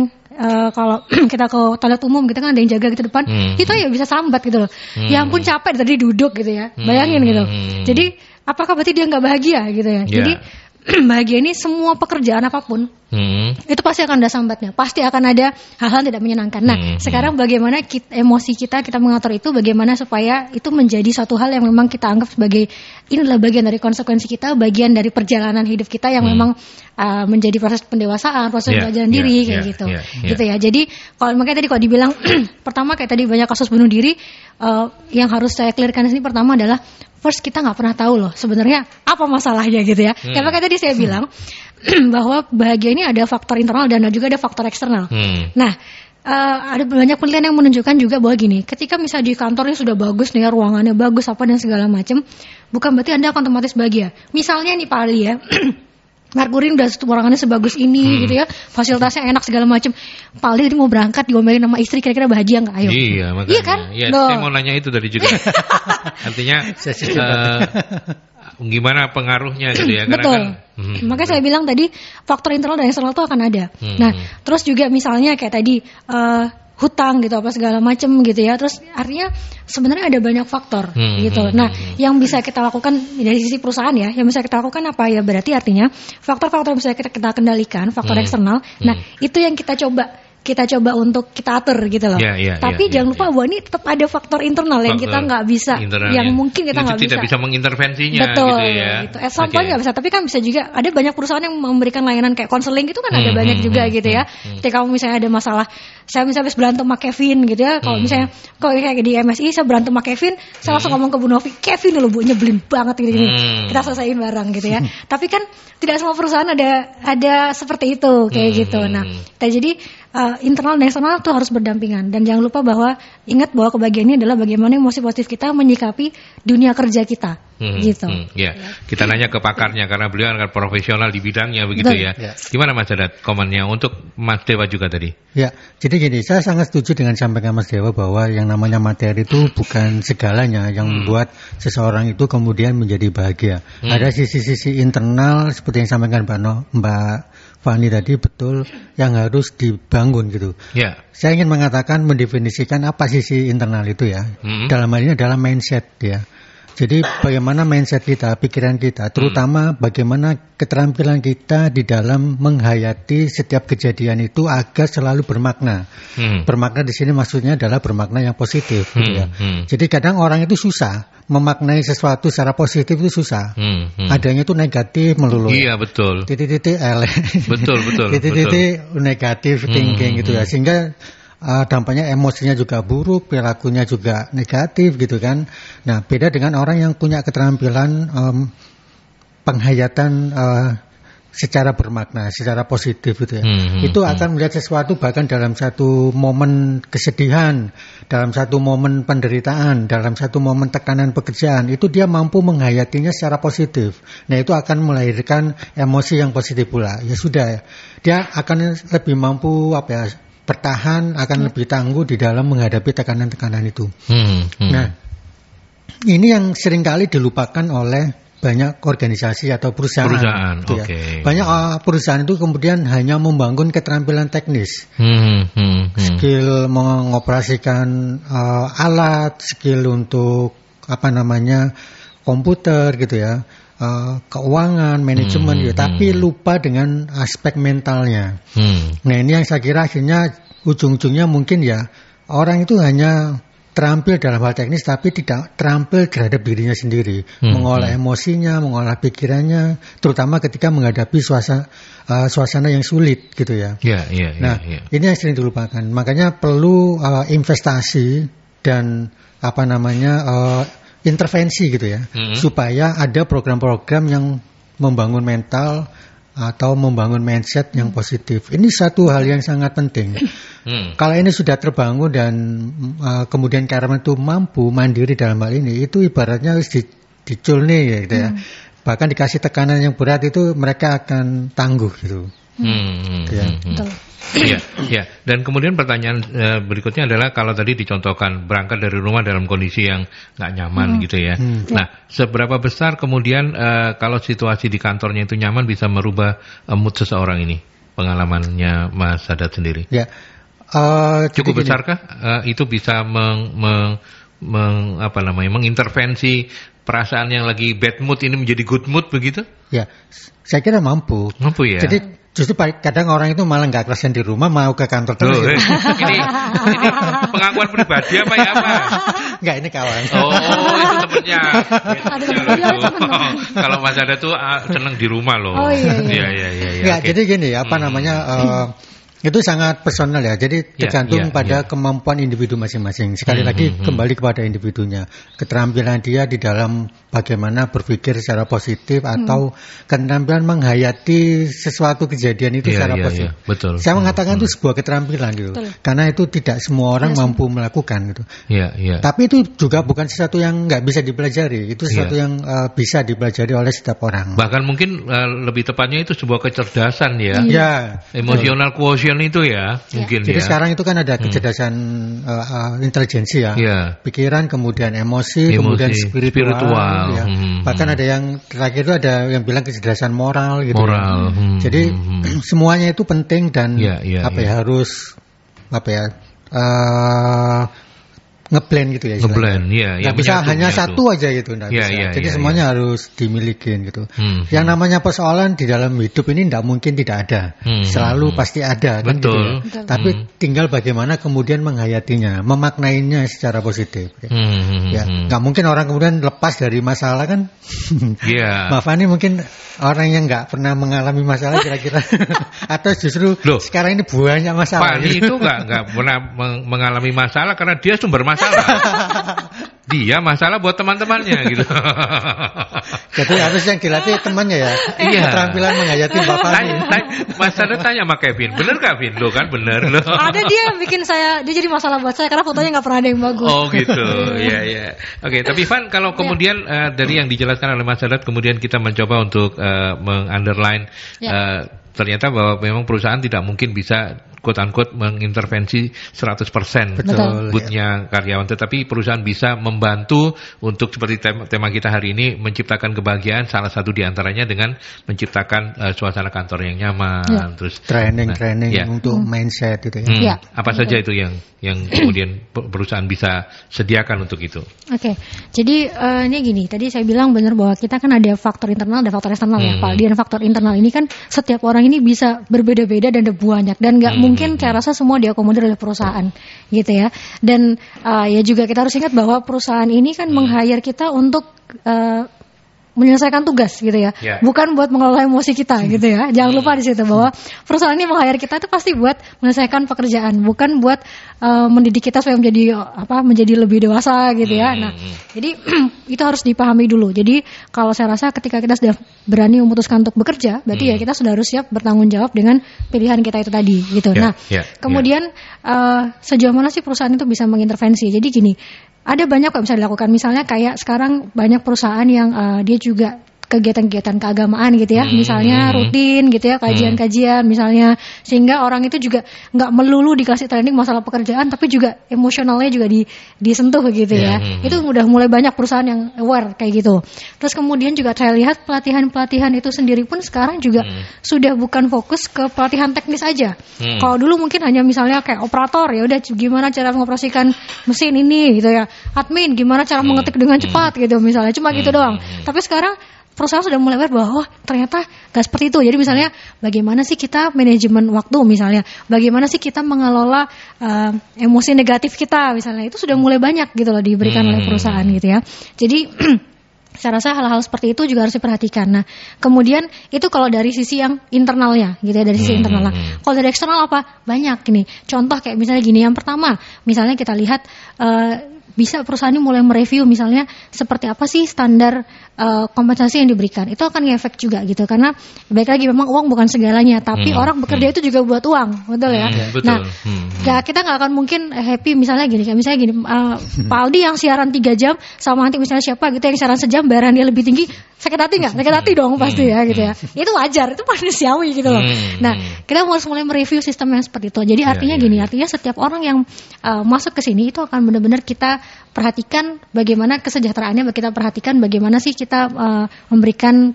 kalau kita ke toilet umum kita kan ada yang jaga gitu depan, kita ya bisa sambat gitu loh. Ya ampun capek tadi duduk gitu ya. Bayangin gitu. Jadi apakah berarti dia nggak bahagia gitu ya? Jadi bahagia ini semua pekerjaan apapun itu pasti akan ada sambatnya, pasti akan ada hal-hal tidak menyenangkan. Nah sekarang bagaimana emosi kita mengatur itu, bagaimana supaya itu menjadi suatu hal yang memang kita anggap sebagai ini adalah bagian dari konsekuensi kita, bagian dari perjalanan hidup kita yang memang menjadi proses pendewasaan, proses belajar diri kayak gitu. Gitu ya. Jadi makanya tadi kalau dibilang pertama kayak tadi banyak kasus bunuh diri, yang harus saya clearkan di sini pertama adalah first kita nggak pernah tahu loh sebenarnya apa masalahnya gitu ya. Kayak tadi saya bilang bahwa bahagia ini ada faktor internal dan juga ada faktor eksternal. Nah ada banyak penelitian yang menunjukkan juga bahwa gini, ketika misalnya di kantornya sudah bagus nih ya, ruangannya bagus apa dan segala macam, bukan berarti Anda akan otomatis bahagia. Misalnya nih Pak Ali ya, Merkuri udah ruangannya sebagus ini gitu ya, fasilitasnya enak segala macam. Pak Ali tadi mau berangkat diomelin sama istri, kira-kira bahagia nggak? Ayo. Iya, makanya. Iya kan? Iya, saya mau nanya itu tadi juga. Artinya gimana pengaruhnya gitu ya? Betul. Makanya saya bilang tadi faktor internal dan eksternal itu akan ada. Nah, terus juga misalnya kayak tadi hutang gitu apa segala macam gitu ya. Terus artinya sebenarnya ada banyak faktor gitu. Nah, yang bisa kita lakukan dari sisi perusahaan ya, yang bisa kita lakukan apa ya? Berarti artinya faktor-faktor yang bisa kita kendalikan, faktor eksternal. Nah, itu yang kita coba untuk kita atur gitu loh. Tapi jangan lupa bahwa ini tetap ada faktor internal yang kita nggak bisa, yang mungkin kita nggak bisa. Tidak bisa mengintervensinya. Betul. Gitu ya. Gitu. Example nggak bisa, tapi kan bisa juga ada banyak perusahaan yang memberikan layanan kayak konseling itu kan ada banyak juga gitu ya. Ketika kamu misalnya ada masalah, saya misalnya habis berantem sama Kevin gitu ya. Kalau misalnya kayak di MSI saya berantem sama Kevin, saya langsung ngomong ke Bu Novi, Kevin dulu Bu nyebelin banget gitu. Kita selesaiin bareng gitu ya. Tapi kan tidak semua perusahaan ada seperti itu kayak gitu. Nah, jadi internal dan eksternal itu harus berdampingan. Dan jangan lupa bahwa ingat bahwa kebahagiaan ini adalah bagaimana emosi positif kita menyikapi dunia kerja kita. Gitu. Ya. Kita nanya ke pakarnya karena beliau kan profesional di bidangnya begitu. Betul. Ya. Gimana Mas Sadat komennya untuk Mas Dewa juga tadi? Ya, jadi gini, saya sangat setuju dengan sampaikan Mas Dewa bahwa yang namanya materi itu bukan segalanya yang membuat seseorang itu kemudian menjadi bahagia. Ada sisi-sisi internal seperti yang disampaikan Mbak Fani tadi, betul, yang harus dibangun gitu. Ya. Saya ingin mengatakan, mendefinisikan apa sisi internal itu ya. Dalam hal ini adalah mindset ya. Jadi bagaimana mindset kita, pikiran kita, terutama bagaimana keterampilan kita di dalam menghayati setiap kejadian itu agar selalu bermakna. Bermakna di sini maksudnya adalah bermakna yang positif, gitu ya. Jadi kadang orang itu susah memaknai sesuatu secara positif, itu susah. Adanya itu negatif melulu. Iya, betul. Titik-titik betul. Titik-titik negatif thinking gitu ya, sehingga dampaknya emosinya juga buruk, perilakunya juga negatif gitu kan. Nah, beda dengan orang yang punya keterampilan penghayatan secara bermakna, secara positif gitu ya. Itu akan melihat sesuatu bahkan dalam satu momen kesedihan, dalam satu momen penderitaan, dalam satu momen tekanan pekerjaan, itu dia mampu menghayatinya secara positif. Nah, itu akan melahirkan emosi yang positif pula. Ya sudah, dia akan lebih mampu bertahan, akan lebih tangguh di dalam menghadapi tekanan-tekanan itu. Nah, ini yang seringkali dilupakan oleh banyak organisasi atau perusahaan. Gitu ya. Banyak perusahaan itu kemudian hanya membangun keterampilan teknis, skill mengoperasikan alat, skill untuk komputer gitu ya. Keuangan, manajemen gitu, tapi lupa dengan aspek mentalnya. Nah, ini yang saya kira akhirnya ujung-ujungnya mungkin ya orang itu hanya terampil dalam hal teknis tapi tidak terampil terhadap dirinya sendiri, mengolah emosinya, mengolah pikirannya, terutama ketika menghadapi suasana yang sulit gitu ya. Ini yang sering dilupakan. Makanya perlu investasi dan intervensi gitu ya, supaya ada program-program yang membangun mental atau membangun mindset yang positif. Ini satu hal yang sangat penting. Kalau ini sudah terbangun dan kemudian karyawan itu mampu mandiri dalam hal ini, itu ibaratnya harus diculni gitu ya. Bahkan dikasih tekanan yang berat itu mereka akan tangguh gitu. Ya. Dan kemudian pertanyaan berikutnya adalah kalau tadi dicontohkan berangkat dari rumah dalam kondisi yang nggak nyaman gitu ya. Nah, seberapa besar kemudian kalau situasi di kantornya itu nyaman bisa merubah mood seseorang ini? Pengalamannya Mas Sadat sendiri. Ya. Cukup besarkah itu bisa mengintervensi perasaan yang lagi bad mood ini menjadi good mood begitu? Ya, saya kira mampu. Mampu ya. Jadi justru kadang orang itu malah nggak kerasan di rumah, mau ke kantor terus. Ini pengakuan pribadi apa ya apa? Enggak, ini kawan. Oh, itu temennya. Kalau Mas Ada tuh seneng di rumah loh. Oh iya. Enggak, jadi gini itu sangat personal ya. Jadi tergantung pada kemampuan individu masing-masing. Sekali lagi kembali kepada individunya. Keterampilan dia di dalam bagaimana berpikir secara positif atau keterampilan menghayati sesuatu kejadian itu secara positif. Betul. Saya mengatakan itu sebuah keterampilan gitu. Karena itu tidak semua orang mampu melakukan gitu. Tapi itu juga bukan sesuatu yang nggak bisa dipelajari. Itu sesuatu yang bisa dipelajari oleh setiap orang. Bahkan mungkin lebih tepatnya itu sebuah kecerdasan ya. Emosional quotient itu ya, mungkin. Jadi sekarang itu kan ada kecerdasan intelijensi ya. Pikiran, kemudian emosi, kemudian spiritual. Ya. Bahkan ada yang terakhir itu ada yang bilang kecerdasan moral gitu. Jadi semuanya itu penting dan harus ngeblend gitu ya. Ngeblend, nggak bisa hanya satu aja gitu, nggak bisa. Jadi semuanya harus dimiliki gitu. Yang namanya persoalan di dalam hidup ini nggak mungkin tidak ada, selalu pasti ada kan gitu ya. Tapi tinggal bagaimana kemudian menghayatinya, memaknainya secara positif. Nggak mungkin orang kemudian lepas dari masalah kan. Mbak Fani mungkin orang yang nggak pernah mengalami masalah kira-kira, atau justru sekarang ini banyak masalah. Fani itu nggak pernah mengalami masalah karena dia sumber masalah. dia masalah buat teman-temannya gitu. Jadi harus yang dilatih temannya ya. Iya. Keterampilan menghayati bapaknya. Mas Sadat tanya sama Kevin, bener gak Vin? Lo kan bener lo. Ada dia yang bikin dia jadi masalah buat saya karena fotonya nggak pernah ada yang bagus. Oh gitu, iya. Oke, tapi Van, kalau kemudian dari yang dijelaskan oleh Mas Sadat, kemudian kita mencoba untuk meng-underline ternyata bahwa memang perusahaan tidak mungkin bisa quote-unquote mengintervensi 100% moodnya karyawan, tetapi perusahaan bisa membantu untuk seperti tema kita hari ini, menciptakan kebahagiaan, salah satu diantaranya dengan menciptakan suasana kantor yang nyaman, terus training untuk mindset itu ya. Apa saja itu yang kemudian perusahaan bisa sediakan untuk itu? Oke. Jadi ini gini, tadi saya bilang benar bahwa kita kan ada faktor internal dan faktor eksternal ya, Pak. Dan faktor internal ini kan setiap orang ini bisa berbeda-beda dan ada banyak, dan nggak mungkin saya rasa semua diakomodir oleh perusahaan gitu ya. Dan ya juga kita harus ingat bahwa perusahaan ini kan meng-hire kita untuk menyelesaikan tugas gitu ya, bukan buat mengelola emosi kita gitu ya. Jangan lupa di situ bahwa perusahaan ini meng-hire kita itu pasti buat menyelesaikan pekerjaan, bukan buat mendidik kita supaya menjadi lebih dewasa gitu ya. Nah, jadi itu harus dipahami dulu. Jadi kalau saya rasa ketika kita sudah berani memutuskan untuk bekerja, berarti ya kita sudah harus siap bertanggung jawab dengan pilihan kita itu tadi gitu. Kemudian sejauh mana sih perusahaan itu bisa mengintervensi? Jadi gini, ada banyak kok bisa dilakukan. Misalnya kayak sekarang banyak perusahaan yang dia juga kegiatan-kegiatan keagamaan gitu ya, misalnya rutin gitu ya, kajian-kajian misalnya, sehingga orang itu juga nggak melulu dikasih training masalah pekerjaan, tapi juga emosionalnya juga disentuh gitu ya. Itu udah mulai banyak perusahaan yang aware kayak gitu. Terus kemudian juga saya lihat pelatihan-pelatihan itu sendiri pun sekarang juga sudah bukan fokus ke pelatihan teknis aja. Kalau dulu mungkin hanya misalnya kayak operator, ya udah gimana cara mengoperasikan mesin ini gitu ya, admin gimana cara mengetik dengan cepat gitu misalnya, cuma gitu doang. Tapi sekarang perusahaan sudah mulai aware bahwa ternyata gak seperti itu. Jadi misalnya bagaimana sih kita manajemen waktu misalnya, bagaimana sih kita mengelola emosi negatif kita misalnya, itu sudah mulai banyak gitu loh diberikan oleh perusahaan gitu ya. Jadi saya rasa hal-hal seperti itu juga harus diperhatikan. Nah, kemudian itu kalau dari sisi yang internalnya gitu ya, dari sisi internal. Kalau dari eksternal apa? Banyak nih. Contoh kayak misalnya gini, yang pertama, misalnya kita lihat bisa perusahaan ini mulai mereview misalnya seperti apa sih standar kompensasi yang diberikan. Itu akan ngefek juga gitu, karena baik lagi memang uang bukan segalanya, tapi orang bekerja itu juga buat uang, betul ya. Betul. Nah, kita nggak akan mungkin happy misalnya gini, Pak Aldi yang siaran 3 jam sama nanti misalnya siapa gitu yang siaran sejam bayaran dia lebih tinggi, sakit hati nggak? Sakit hati dong pasti ya gitu ya. Itu wajar, itu manusiawi gitu loh. Nah, kita harus mulai mereview sistem yang seperti itu. Jadi artinya gini, artinya setiap orang yang masuk ke sini itu akan benar-benar kita perhatikan bagaimana kesejahteraannya, kita perhatikan bagaimana sih kita memberikan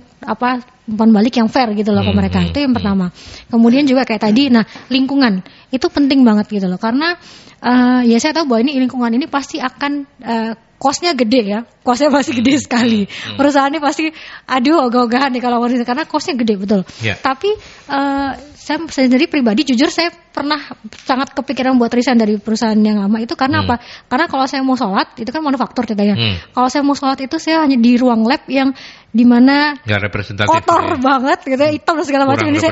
umpan balik yang fair gitu loh ke mereka. Itu yang pertama. Kemudian juga kayak tadi, nah lingkungan itu penting banget gitu loh, karena ya saya tahu bahwa ini lingkungan ini pasti akan kosnya gede ya, kosnya pasti gede sekali. Perusahaan ini pasti ogah-ogahan nih kalau ngurusin, karena kosnya gede betul. Tapi saya sendiri pribadi jujur saya pernah sangat kepikiran buat resign dari perusahaan yang lama itu karena apa? Karena kalau saya mau sholat itu kan manufaktur ceritanya. Kalau saya mau sholat itu saya hanya di ruang lab yang dimana kotor banget gitu ya, hitam dan segala macam. Ini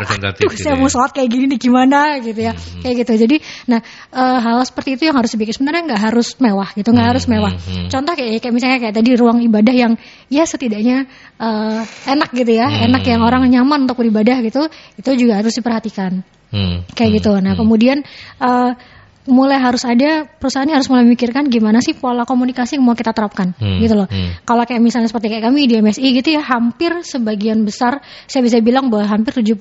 saya mau sholat kayak gini nih gimana gitu ya, kayak gitu. Jadi hal seperti itu yang harus dibikin. Sebenarnya nggak harus mewah gitu, nggak harus mewah. Contoh kayak misalnya kayak tadi ruang ibadah yang ya setidaknya enak gitu ya, enak yang orang nyaman untuk beribadah gitu, itu juga harus diperhatikan. Kayak gitu. Nah kemudian mulai harus ada, perusahaan ini harus mulai memikirkan gimana sih pola komunikasi yang mau kita terapkan gitu loh. Kalau kayak misalnya seperti kayak kami di MSI gitu ya, hampir sebagian besar saya bisa bilang bahwa hampir 70%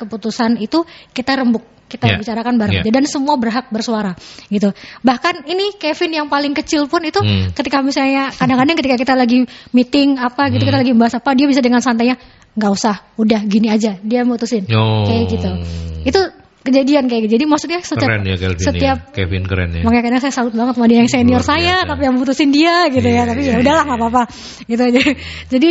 keputusan itu kita rembuk, kita bicarakan bareng dan semua berhak bersuara gitu. Bahkan ini Kevin yang paling kecil pun itu ketika misalnya kadang-kadang ketika kita lagi meeting gitu, kita lagi bahas apa, dia bisa dengan santainya nggak usah, udah gini aja, dia mutusin kayak gitu. Itu kejadian kayak gitu. Jadi maksudnya keren ya setiap Kevin keren ya. Makanya kadang saya salut banget sama dia yang senior saya, tapi yang mutusin dia gitu ya. Tapi ya udahlah nggak apa-apa gitu aja. Jadi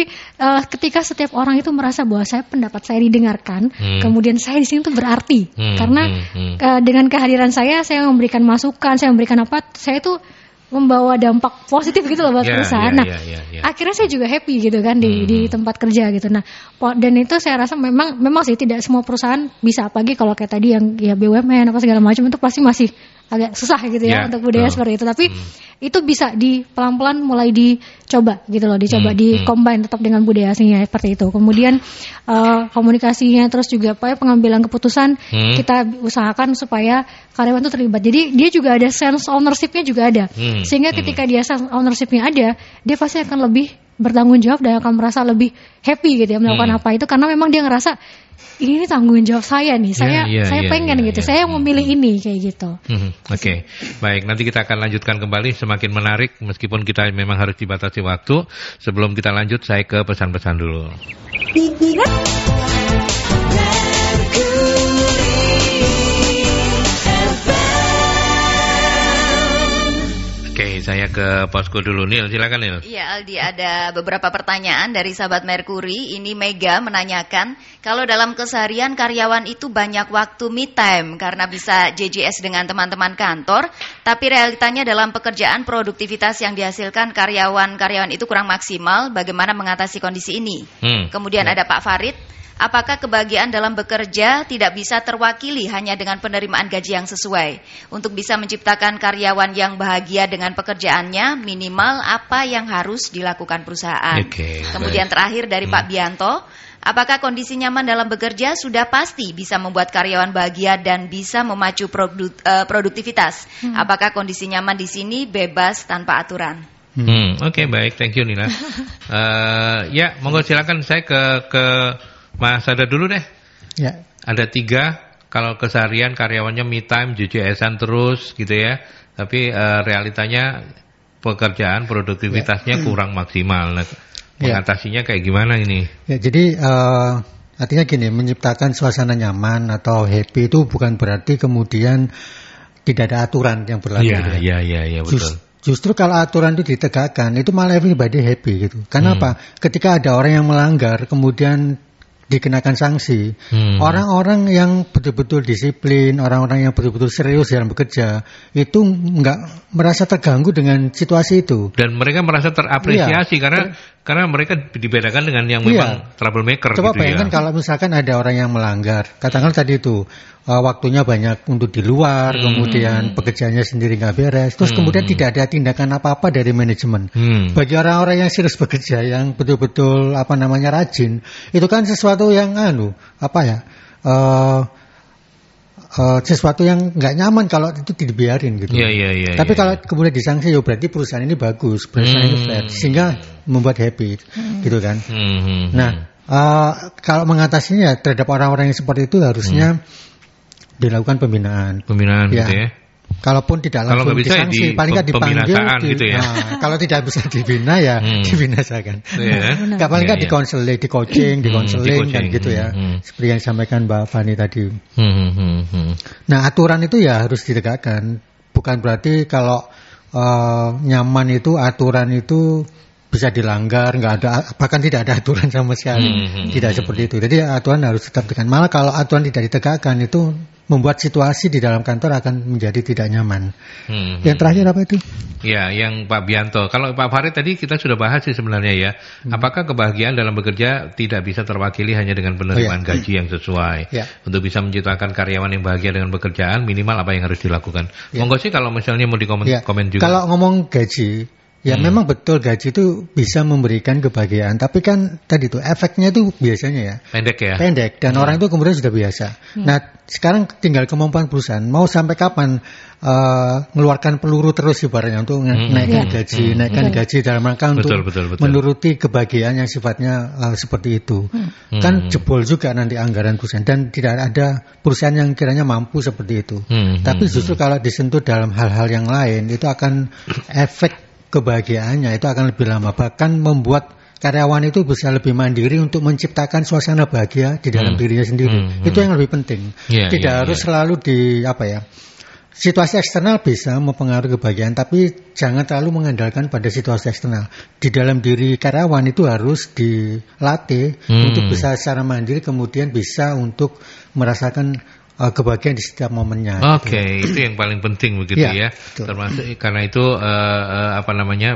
ketika setiap orang itu merasa bahwa pendapat saya didengarkan, kemudian saya di sini tuh berarti karena dengan kehadiran saya memberikan masukan, saya memberikan saya tuh membawa dampak positif gitu loh buat perusahaan. Akhirnya saya juga happy gitu kan di tempat kerja gitu. Nah, dan itu saya rasa memang sih tidak semua perusahaan bisa, apalagi kalau kayak tadi yang ya BUMN apa segala macam itu pasti masih agak susah gitu ya untuk budaya seperti itu. Tapi itu bisa pelan-pelan mulai dicoba gitu loh, di combine tetap dengan budaya aslinya seperti itu. Kemudian komunikasinya, terus juga pengambilan keputusan kita usahakan supaya karyawan itu terlibat. Jadi dia juga ada sense ownership-nya juga ada. Sehingga ketika dia sense ownership-nya ada, dia pasti akan lebih bertanggung jawab dan akan merasa lebih happy gitu ya melakukan apa itu, karena memang dia ngerasa ini tanggung jawab saya nih, saya pengen gitu, saya yang memilih ini kayak gitu. Oke. Baik, nanti kita akan lanjutkan kembali, semakin menarik meskipun kita memang harus dibatasi waktu. Sebelum kita lanjut, saya ke pesan-pesan dulu. Oke, saya ke posko dulu. Nil, silakan Nil. Iya Aldi, ada beberapa pertanyaan dari sahabat Merkuri. Ini Mega menanyakan, kalau dalam keseharian karyawan itu banyak waktu me time karena bisa JJS dengan teman-teman kantor, tapi realitanya dalam pekerjaan produktivitas yang dihasilkan karyawan itu kurang maksimal. Bagaimana mengatasi kondisi ini? Kemudian ada Pak Farid. Apakah kebahagiaan dalam bekerja tidak bisa terwakili hanya dengan penerimaan gaji yang sesuai? Untuk bisa menciptakan karyawan yang bahagia dengan pekerjaannya, minimal apa yang harus dilakukan perusahaan? Kemudian terakhir dari Pak Bianto, apakah kondisi nyaman dalam bekerja sudah pasti bisa membuat karyawan bahagia dan bisa memacu produktivitas? Apakah kondisi nyaman di sini bebas tanpa aturan? Oke, baik, thank you Nila. Ya, monggo silakan, saya ke Mas Sadat dulu deh. Ya. Ada 3, kalau keseharian karyawannya me time, JJS-an terus gitu ya. Tapi realitanya pekerjaan produktivitasnya kurang maksimal. Nah, mengatasinya kayak gimana ini? Ya, jadi artinya gini, menciptakan suasana nyaman atau happy itu bukan berarti kemudian tidak ada aturan yang berlaku. Iya, betul. Justru kalau aturan itu ditegakkan, itu malah everybody happy gitu. Karena apa? Ketika ada orang yang melanggar, kemudian dikenakan sanksi. Orang-orang yang betul-betul disiplin, orang-orang yang betul-betul serius dalam bekerja, itu nggak merasa terganggu dengan situasi itu. Dan mereka merasa terapresiasi karena mereka dibedakan dengan yang memang troublemaker. Coba gitu bayangkan kalau misalkan ada orang yang melanggar, katakanlah tadi itu waktunya banyak untuk di luar, kemudian pekerjaannya sendiri nggak beres, terus kemudian tidak ada tindakan apa-apa dari manajemen. Bagi orang-orang yang serius bekerja, yang betul-betul rajin, itu kan sesuatu yang sesuatu yang nggak nyaman kalau itu dibiarin gitu. Tapi kalau kemudian disanksi, ya berarti perusahaan ini bagus, perusahaan ini fair, sehingga membuat happy, gitu kan. Nah, kalau mengatasinya terhadap orang-orang yang seperti itu harusnya dilakukan pembinaan gitu ya. Kalaupun tidak langsung disanksi, paling nggak dipanggil gitu ya. Kalau tidak bisa dibina ya dibinasakan. Paling nggak di coaching kan gitu ya. Seperti yang disampaikan Mbak Fani tadi. Nah, aturan itu ya harus ditegakkan. Bukan berarti kalau nyaman itu aturan itu bisa dilanggar, nggak ada, bahkan tidak ada aturan sama sekali. Tidak seperti itu. Jadi aturan harus tetap ditegakkan. Malah kalau aturan tidak ditegakkan itu membuat situasi di dalam kantor akan menjadi tidak nyaman. Yang terakhir apa itu? Ya, yang Pak Bianto. Kalau Pak Farid tadi kita sudah bahas sih sebenarnya ya. Apakah kebahagiaan dalam bekerja tidak bisa terwakili hanya dengan penerimaan gaji yang sesuai? Untuk bisa menciptakan karyawan yang bahagia dengan pekerjaan, minimal apa yang harus dilakukan? Monggo sih kalau misalnya mau komen juga. Kalau ngomong gaji, ya memang betul gaji itu bisa memberikan kebahagiaan, tapi kan tadi tuh efeknya itu biasanya ya pendek dan orang itu kemudian sudah biasa. Nah, sekarang tinggal kemampuan perusahaan mau sampai kapan mengeluarkan peluru terus ibaratnya untuk naikkan gaji dalam rangka untuk menuruti kebahagiaan yang sifatnya seperti itu. Kan jebol juga nanti anggaran perusahaan dan tidak ada perusahaan yang kiranya mampu seperti itu. Tapi justru kalau disentuh dalam hal-hal yang lain itu akan efek kebahagiaannya itu akan lebih lama, bahkan membuat karyawan itu bisa lebih mandiri untuk menciptakan suasana bahagia di dalam dirinya sendiri. Itu yang lebih penting. Tidak harus selalu situasi eksternal bisa mempengaruhi kebahagiaan, tapi jangan terlalu mengandalkan pada situasi eksternal. Di dalam diri karyawan itu harus dilatih untuk bisa secara mandiri kemudian bisa untuk merasakan kebahagiaan di setiap momennya. Oke, itu yang paling penting begitu ya. Termasuk karena itu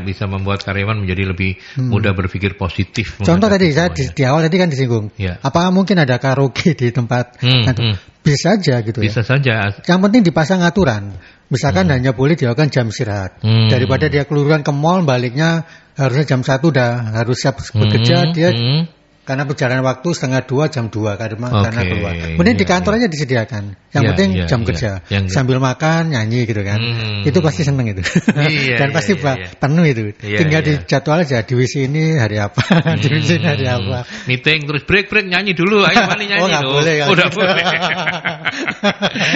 bisa membuat karyawan menjadi lebih mudah berpikir positif. Contoh tadi saya di awal tadi kan disinggung. Apakah mungkin ada karaoke di tempat bisa saja gitu Bisa saja. Yang penting dipasang aturan. Misalkan hanya boleh dilakukan jam istirahat. Daripada dia keluaran ke mall, baliknya harusnya jam 1 udah harus siap bekerja, dia karena perjalanan waktu 1:30 jam 2 karena keluar. Kemudian di kantornya disediakan. Yang penting jam kerja. Sambil makan, nyanyi gitu kan. Itu pasti seneng itu. Dan pasti penuh itu. Tinggal di jadwal aja di WC ini hari apa, di WC ini hari apa. Meeting terus break nyanyi dulu. Ayo mani nyanyi. Nggak boleh. Udah boleh.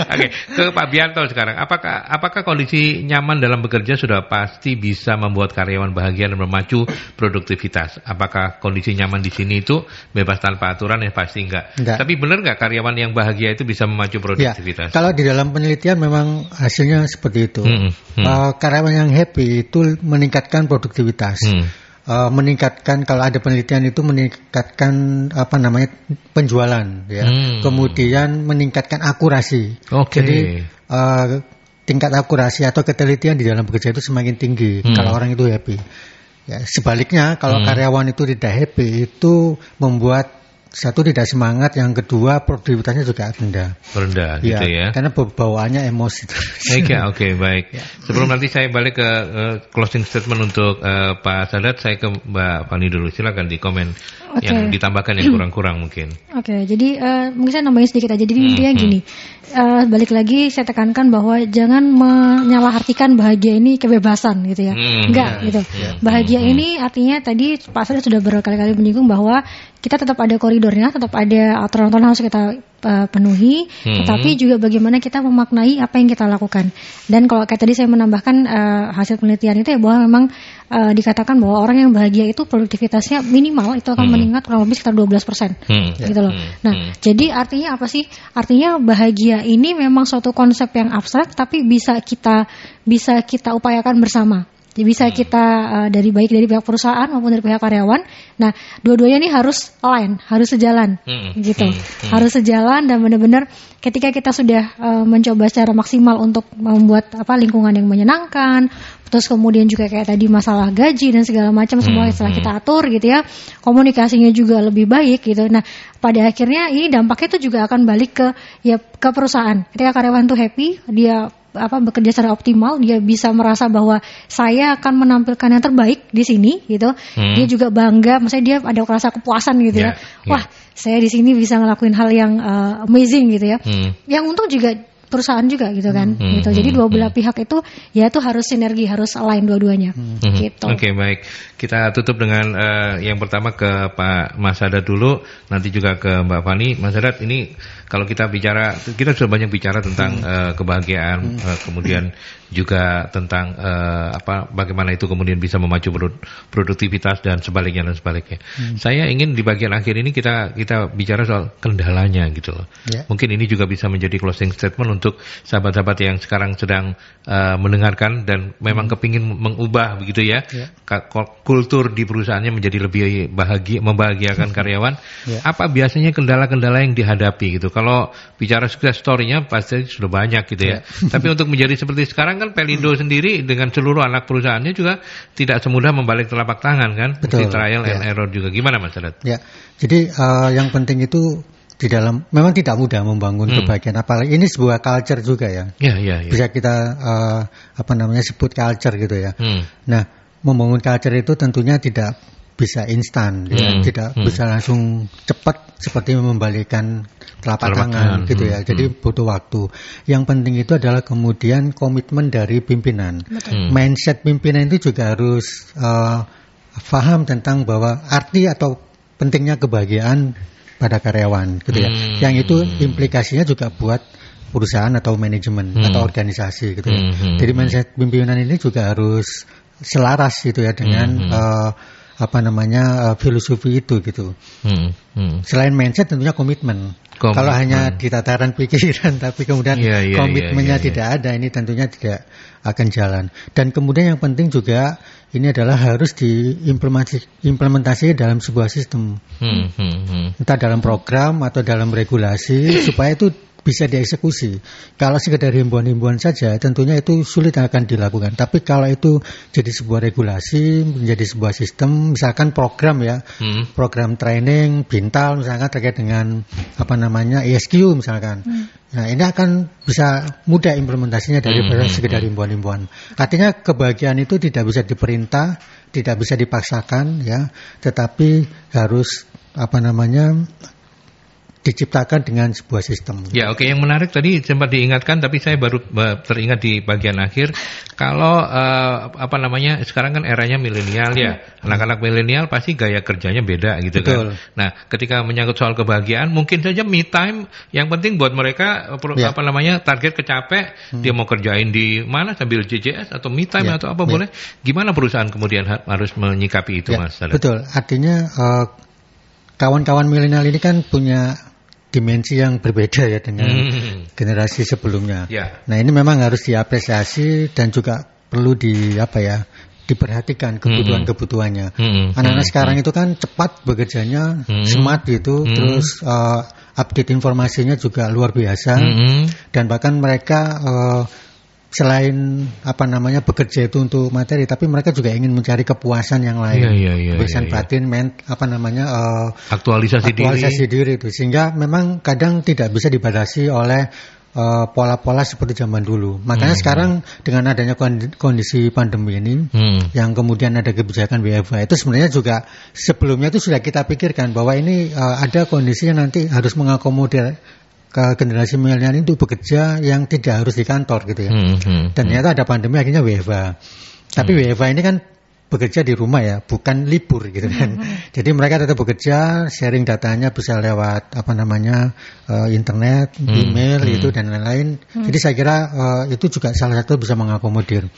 Oke, ke Pak Bianto sekarang. Apakah kondisi nyaman dalam bekerja sudah pasti bisa membuat karyawan bahagia dan memacu produktivitas? Apakah kondisi nyaman di sini itu bebas tanpa aturan? Ya pasti enggak. Tapi benar nggak karyawan yang bahagia itu bisa memacu produktivitas? Kalau di dalam penelitian memang hasilnya seperti itu. Karyawan yang happy itu meningkatkan produktivitas. Meningkatkan, kalau ada penelitian itu meningkatkan penjualan ya. Kemudian meningkatkan akurasi. Jadi tingkat akurasi atau ketelitian di dalam bekerja itu semakin tinggi kalau orang itu happy. Ya, sebaliknya kalau karyawan itu tidak happy, itu membuat satu tidak semangat, yang kedua produktivitasnya juga rendah gitu ya. Karena bawaannya emosi. Oke, baik. Sebelum nanti saya balik ke closing statement untuk Pak Sadat, saya ke Mbak Fani dulu. Silakan di komen yang ditambahkan yang kurang-kurang mungkin. Jadi mungkin saya nambahin sedikit aja. Jadi intinya gini, balik lagi saya tekankan bahwa jangan menyalahartikan bahagia ini kebebasan gitu ya. Enggak gitu. Bahagia ini artinya tadi Pak Sadat sudah berkali-kali menyinggung bahwa kita tetap ada koridornya, tetap ada aturan-aturan harus kita penuhi, tetapi juga bagaimana kita memaknai apa yang kita lakukan. Dan kalau kayak tadi saya menambahkan hasil penelitian itu ya, bahwa memang dikatakan bahwa orang yang bahagia itu produktivitasnya minimal itu akan meningkat kurang lebih sekitar 12%, gitu loh. Nah, jadi artinya apa sih? Artinya bahagia ini memang suatu konsep yang abstrak, tapi bisa kita upayakan bersama. Bisa kita dari pihak perusahaan maupun dari pihak karyawan. Nah, dua-duanya ini harus align, harus sejalan, gitu. Harus sejalan, dan benar-benar ketika kita sudah mencoba secara maksimal untuk membuat lingkungan yang menyenangkan, terus kemudian juga kayak tadi masalah gaji dan segala macam semua setelah kita atur gitu ya, komunikasinya juga lebih baik gitu. Nah, pada akhirnya ini dampaknya itu juga akan balik ke perusahaan. Ketika karyawan tuh happy, dia bekerja secara optimal, dia bisa merasa bahwa saya akan menampilkan yang terbaik di sini gitu. Dia juga bangga, maksudnya dia ada rasa kepuasan gitu ya. Wah, saya di sini bisa ngelakuin hal yang amazing gitu ya. Yang untung juga perusahaan juga gitu kan. Gitu. Jadi dua belah pihak itu ya itu harus sinergi, harus align dua-duanya. Gitu. Oke, baik. Kita tutup dengan yang pertama ke Pak Mas Sadat dulu, nanti juga ke Mbak Fani. Mas Sadat, ini kalau kita sudah banyak bicara tentang kebahagiaan, kemudian juga tentang bagaimana itu kemudian bisa memacu produktivitas dan sebaliknya. Saya ingin di bagian akhir ini kita bicara soal kendalanya gitu loh. Mungkin ini juga bisa menjadi closing statement untuk sahabat-sahabat yang sekarang sedang mendengarkan dan memang kepingin mengubah begitu ya. Kultur di perusahaannya menjadi lebih membahagiakan karyawan. Apa biasanya kendala-kendala yang dihadapi gitu? Kalau bicara sukses story-nya pasti sudah banyak gitu ya. Tapi untuk menjadi seperti sekarang kan Pelindo sendiri dengan seluruh anak perusahaannya juga tidak semudah membalik telapak tangan kan. Mesti trial and error juga. Gimana Mas Sadat? Jadi yang penting itu di dalam, memang tidak mudah membangun kebahagiaan, apalagi ini sebuah culture juga ya. Bisa kita sebut culture gitu ya. Nah, membangun culture itu tentunya tidak bisa instan, tidak bisa langsung cepat seperti membalikkan telapak tangan gitu ya. Jadi butuh waktu. Yang penting itu adalah kemudian komitmen dari pimpinan. Mindset pimpinan itu juga harus paham tentang bahwa arti atau pentingnya kebahagiaan pada karyawan gitu ya. Yang itu implikasinya juga buat perusahaan atau manajemen atau organisasi gitu ya. Jadi mindset pimpinan ini juga harus selaras gitu ya dengan filosofi itu gitu. Selain mindset tentunya komitmen. Kalau hanya di tataran pikiran tapi kemudian komitmennya tidak ada, ini tentunya tidak akan jalan. Dan kemudian yang penting juga ini adalah harus diimplementasi dalam sebuah sistem. Entah dalam program atau dalam regulasi supaya itu bisa dieksekusi. Kalau sekedar himbauan-himbauan saja, tentunya itu sulit akan dilakukan. Tapi kalau itu jadi sebuah regulasi, menjadi sebuah sistem, misalkan program ya, program training, bintal, misalkan terkait dengan ESQ misalkan. Nah, ini akan bisa mudah implementasinya daripada sekedar himbauan-himbauan. Artinya kebahagiaan itu tidak bisa diperintah, tidak bisa dipaksakan, ya, tetapi harus diciptakan dengan sebuah sistem. Ya, oke. Yang menarik tadi sempat diingatkan, tapi saya baru teringat di bagian akhir. Kalau sekarang kan eranya milenial ya. Anak-anak milenial pasti gaya kerjanya beda gitu. Betul. Kan. Nah, ketika menyangkut soal kebahagiaan, mungkin saja me time yang penting buat mereka target kecapek, dia mau kerjain di mana sambil JJS atau me time atau apa boleh. Gimana perusahaan kemudian harus menyikapi itu, Mas? Betul. Artinya kawan-kawan milenial ini kan punya dimensi yang berbeda ya dengan generasi sebelumnya. Nah, ini memang harus diapresiasi dan juga perlu diperhatikan kebutuhan-kebutuhannya. Anak-anak sekarang itu kan cepat bekerjanya, smart gitu, terus update informasinya juga luar biasa, dan bahkan mereka selain bekerja itu untuk materi, tapi mereka juga ingin mencari kepuasan yang lain, kepuasan batin, aktualisasi diri itu, sehingga memang kadang tidak bisa dibatasi oleh pola-pola seperti zaman dulu. Makanya sekarang dengan adanya kondisi pandemi ini, yang kemudian ada kebijakan WFH, itu sebenarnya juga sebelumnya itu sudah kita pikirkan bahwa ini ada kondisi yang nanti harus mengakomodir ke generasi milenial itu bekerja yang tidak harus di kantor gitu ya. Dan ternyata ada pandemi akhirnya WFH. Tapi WFH ini kan bekerja di rumah ya, bukan libur gitu kan. Jadi mereka tetap bekerja, sharing datanya bisa lewat internet, email itu dan lain-lain. Jadi saya kira itu juga salah satu bisa mengakomodir.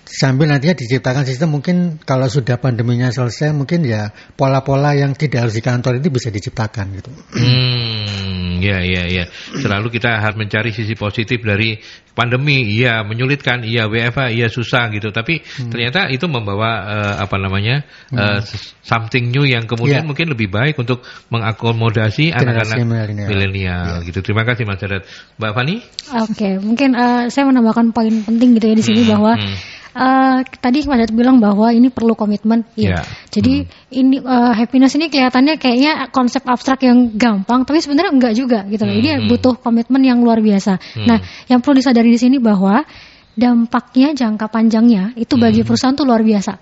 Sambil nantinya diciptakan sistem, mungkin kalau sudah pandeminya selesai, mungkin ya pola-pola yang tidak harus di kantor itu bisa diciptakan gitu. Ya. Selalu kita harus mencari sisi positif dari pandemi. Iya, menyulitkan, iya WFH, iya susah gitu. Tapi ternyata itu membawa something new yang kemudian mungkin lebih baik untuk mengakomodasi anak-anak milenial gitu. Terima kasih Mas Sadat. Mbak Fani? Oke, mungkin saya menambahkan poin penting gitu ya di sini bahwa tadi Mas Sadat bilang bahwa ini perlu komitmen. Iya. Jadi ini happiness ini kelihatannya kayaknya konsep abstrak yang gampang, tapi sebenarnya enggak juga gitu loh. Ini butuh komitmen yang luar biasa. Nah, yang perlu disadari di sini bahwa dampaknya jangka panjangnya itu bagi perusahaan tuh luar biasa.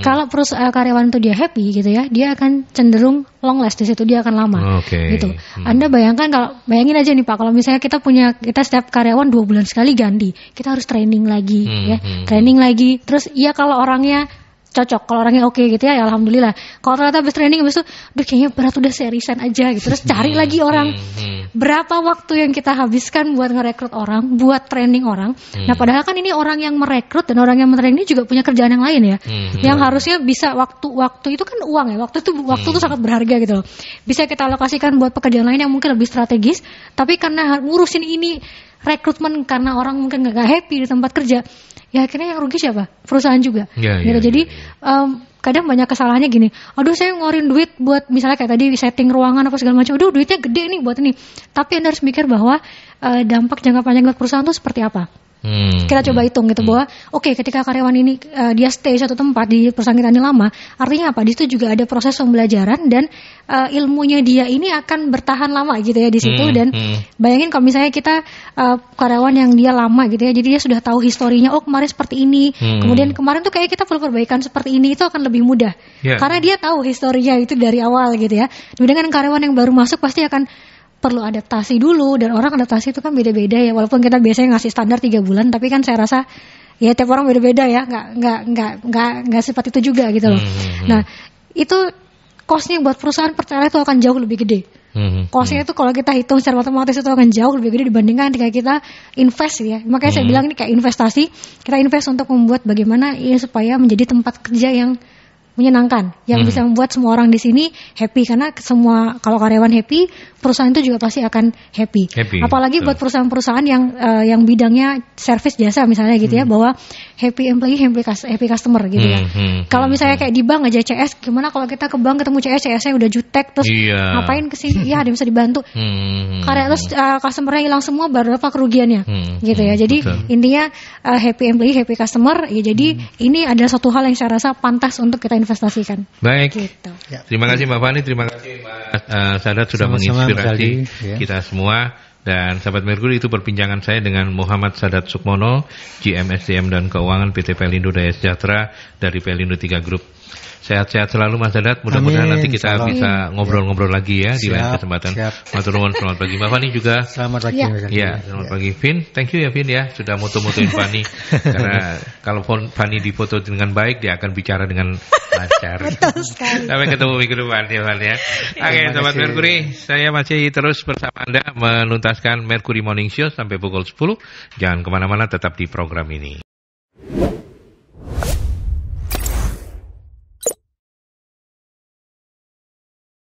Kalau karyawan itu dia happy gitu ya, dia akan cenderung long last di situ, dia akan lama. Gitu. Anda bayangin aja nih Pak, kalau misalnya kita setiap karyawan 2 bulan sekali ganti, kita harus training lagi training lagi. Terus kalau orangnya cocok, kalau orangnya oke gitu ya alhamdulillah. Kalau ternyata habis training habis itu kayaknya berat, udah seriusan aja gitu. Terus cari lagi orang. Berapa waktu yang kita habiskan buat ngerekrut orang, buat training orang. Nah, padahal kan ini orang yang merekrut dan orang yang mentraining ini juga punya kerjaan yang lain ya. Yang harusnya bisa waktu itu kan uang ya. Waktu itu sangat berharga gitu loh. Bisa kita alokasikan buat pekerjaan lain yang mungkin lebih strategis, tapi karena ngurusin ini rekrutmen karena orang mungkin nggak happy di tempat kerja, ya akhirnya yang rugi siapa? Perusahaan juga. Jadi kadang banyak kesalahannya gini, aduh saya ngeluarin duit buat misalnya kayak tadi setting ruangan apa segala macam, aduh duitnya gede nih buat ini. Tapi Anda harus mikir bahwa dampak jangka panjang buat perusahaan itu seperti apa. Kita coba hitung gitu bahwa ketika karyawan ini dia stay satu tempat di perusahaan kita ini lama, artinya apa? Di situ juga ada proses pembelajaran dan ilmunya dia ini akan bertahan lama gitu ya di situ. Dan bayangin kalau misalnya kita karyawan yang dia lama gitu ya, jadi dia sudah tahu historinya, kemarin seperti ini, kemudian kemarin tuh kayak kita perlu perbaikan seperti ini, itu akan lebih mudah karena dia tahu historinya itu dari awal gitu ya. Dengan karyawan yang baru masuk pasti akan perlu adaptasi dulu, dan orang adaptasi itu kan beda-beda ya, walaupun kita biasanya ngasih standar 3 bulan, tapi kan saya rasa ya tiap orang beda-beda ya, nggak sifat itu juga gitu loh. Nah, itu cost-nya buat perusahaan percaya itu akan jauh lebih gede. Cost-nya itu kalau kita hitung secara matematis itu akan jauh lebih gede dibandingkan ketika kita invest ya. Makanya saya bilang ini kayak investasi, kita invest untuk membuat bagaimana ya supaya menjadi tempat kerja yang menyenangkan, yang bisa membuat semua orang di sini happy, karena semua kalau karyawan happy, perusahaan itu juga pasti akan happy. Apalagi buat perusahaan-perusahaan yang bidangnya service jasa misalnya gitu ya, bahwa happy employee, happy customer gitu ya. Kalau misalnya kayak di bank aja CS, gimana kalau kita ke bank ketemu CS-nya udah jutek, terus ngapain kesini? Ya ada bisa dibantu. Karena terus customernya hilang semua, baru apa kerugiannya, gitu ya. Jadi intinya happy employee, happy customer. Ya jadi ini adalah satu hal yang saya rasa pantas untuk kita investasikan. Baik. Gitu. Terima kasih Mbak Fani, terima kasih Mas Sadat sudah menginspirasi kita semua. Dan sahabat Merkuri, itu perbincangan saya dengan Muhammad Sadat Sukmono, GM SDM dan Keuangan PT Pelindo Daya Sejahtera dari Pelindo 3 Group. Sehat-sehat selalu Mas Sadat, mudah-mudahan nanti kita bisa ngobrol-ngobrol lagi ya di lain kesempatan. Matur nuwun, selamat pagi Mbak Fani juga. Selamat pagi. Ya, selamat pagi Vin. Thank you ya Vin ya, sudah moto-motoin Fani. Karena kalau Fani difoto dengan baik, dia akan bicara dengan lancar. Betul sekali. Sampai ketemu minggu depan ya Fani ya. Oke, sahabat Merkuri, saya masih terus bersama Anda menuntaskan Merkuri Morning Show sampai pukul 10. Jangan kemana-mana, tetap di program ini.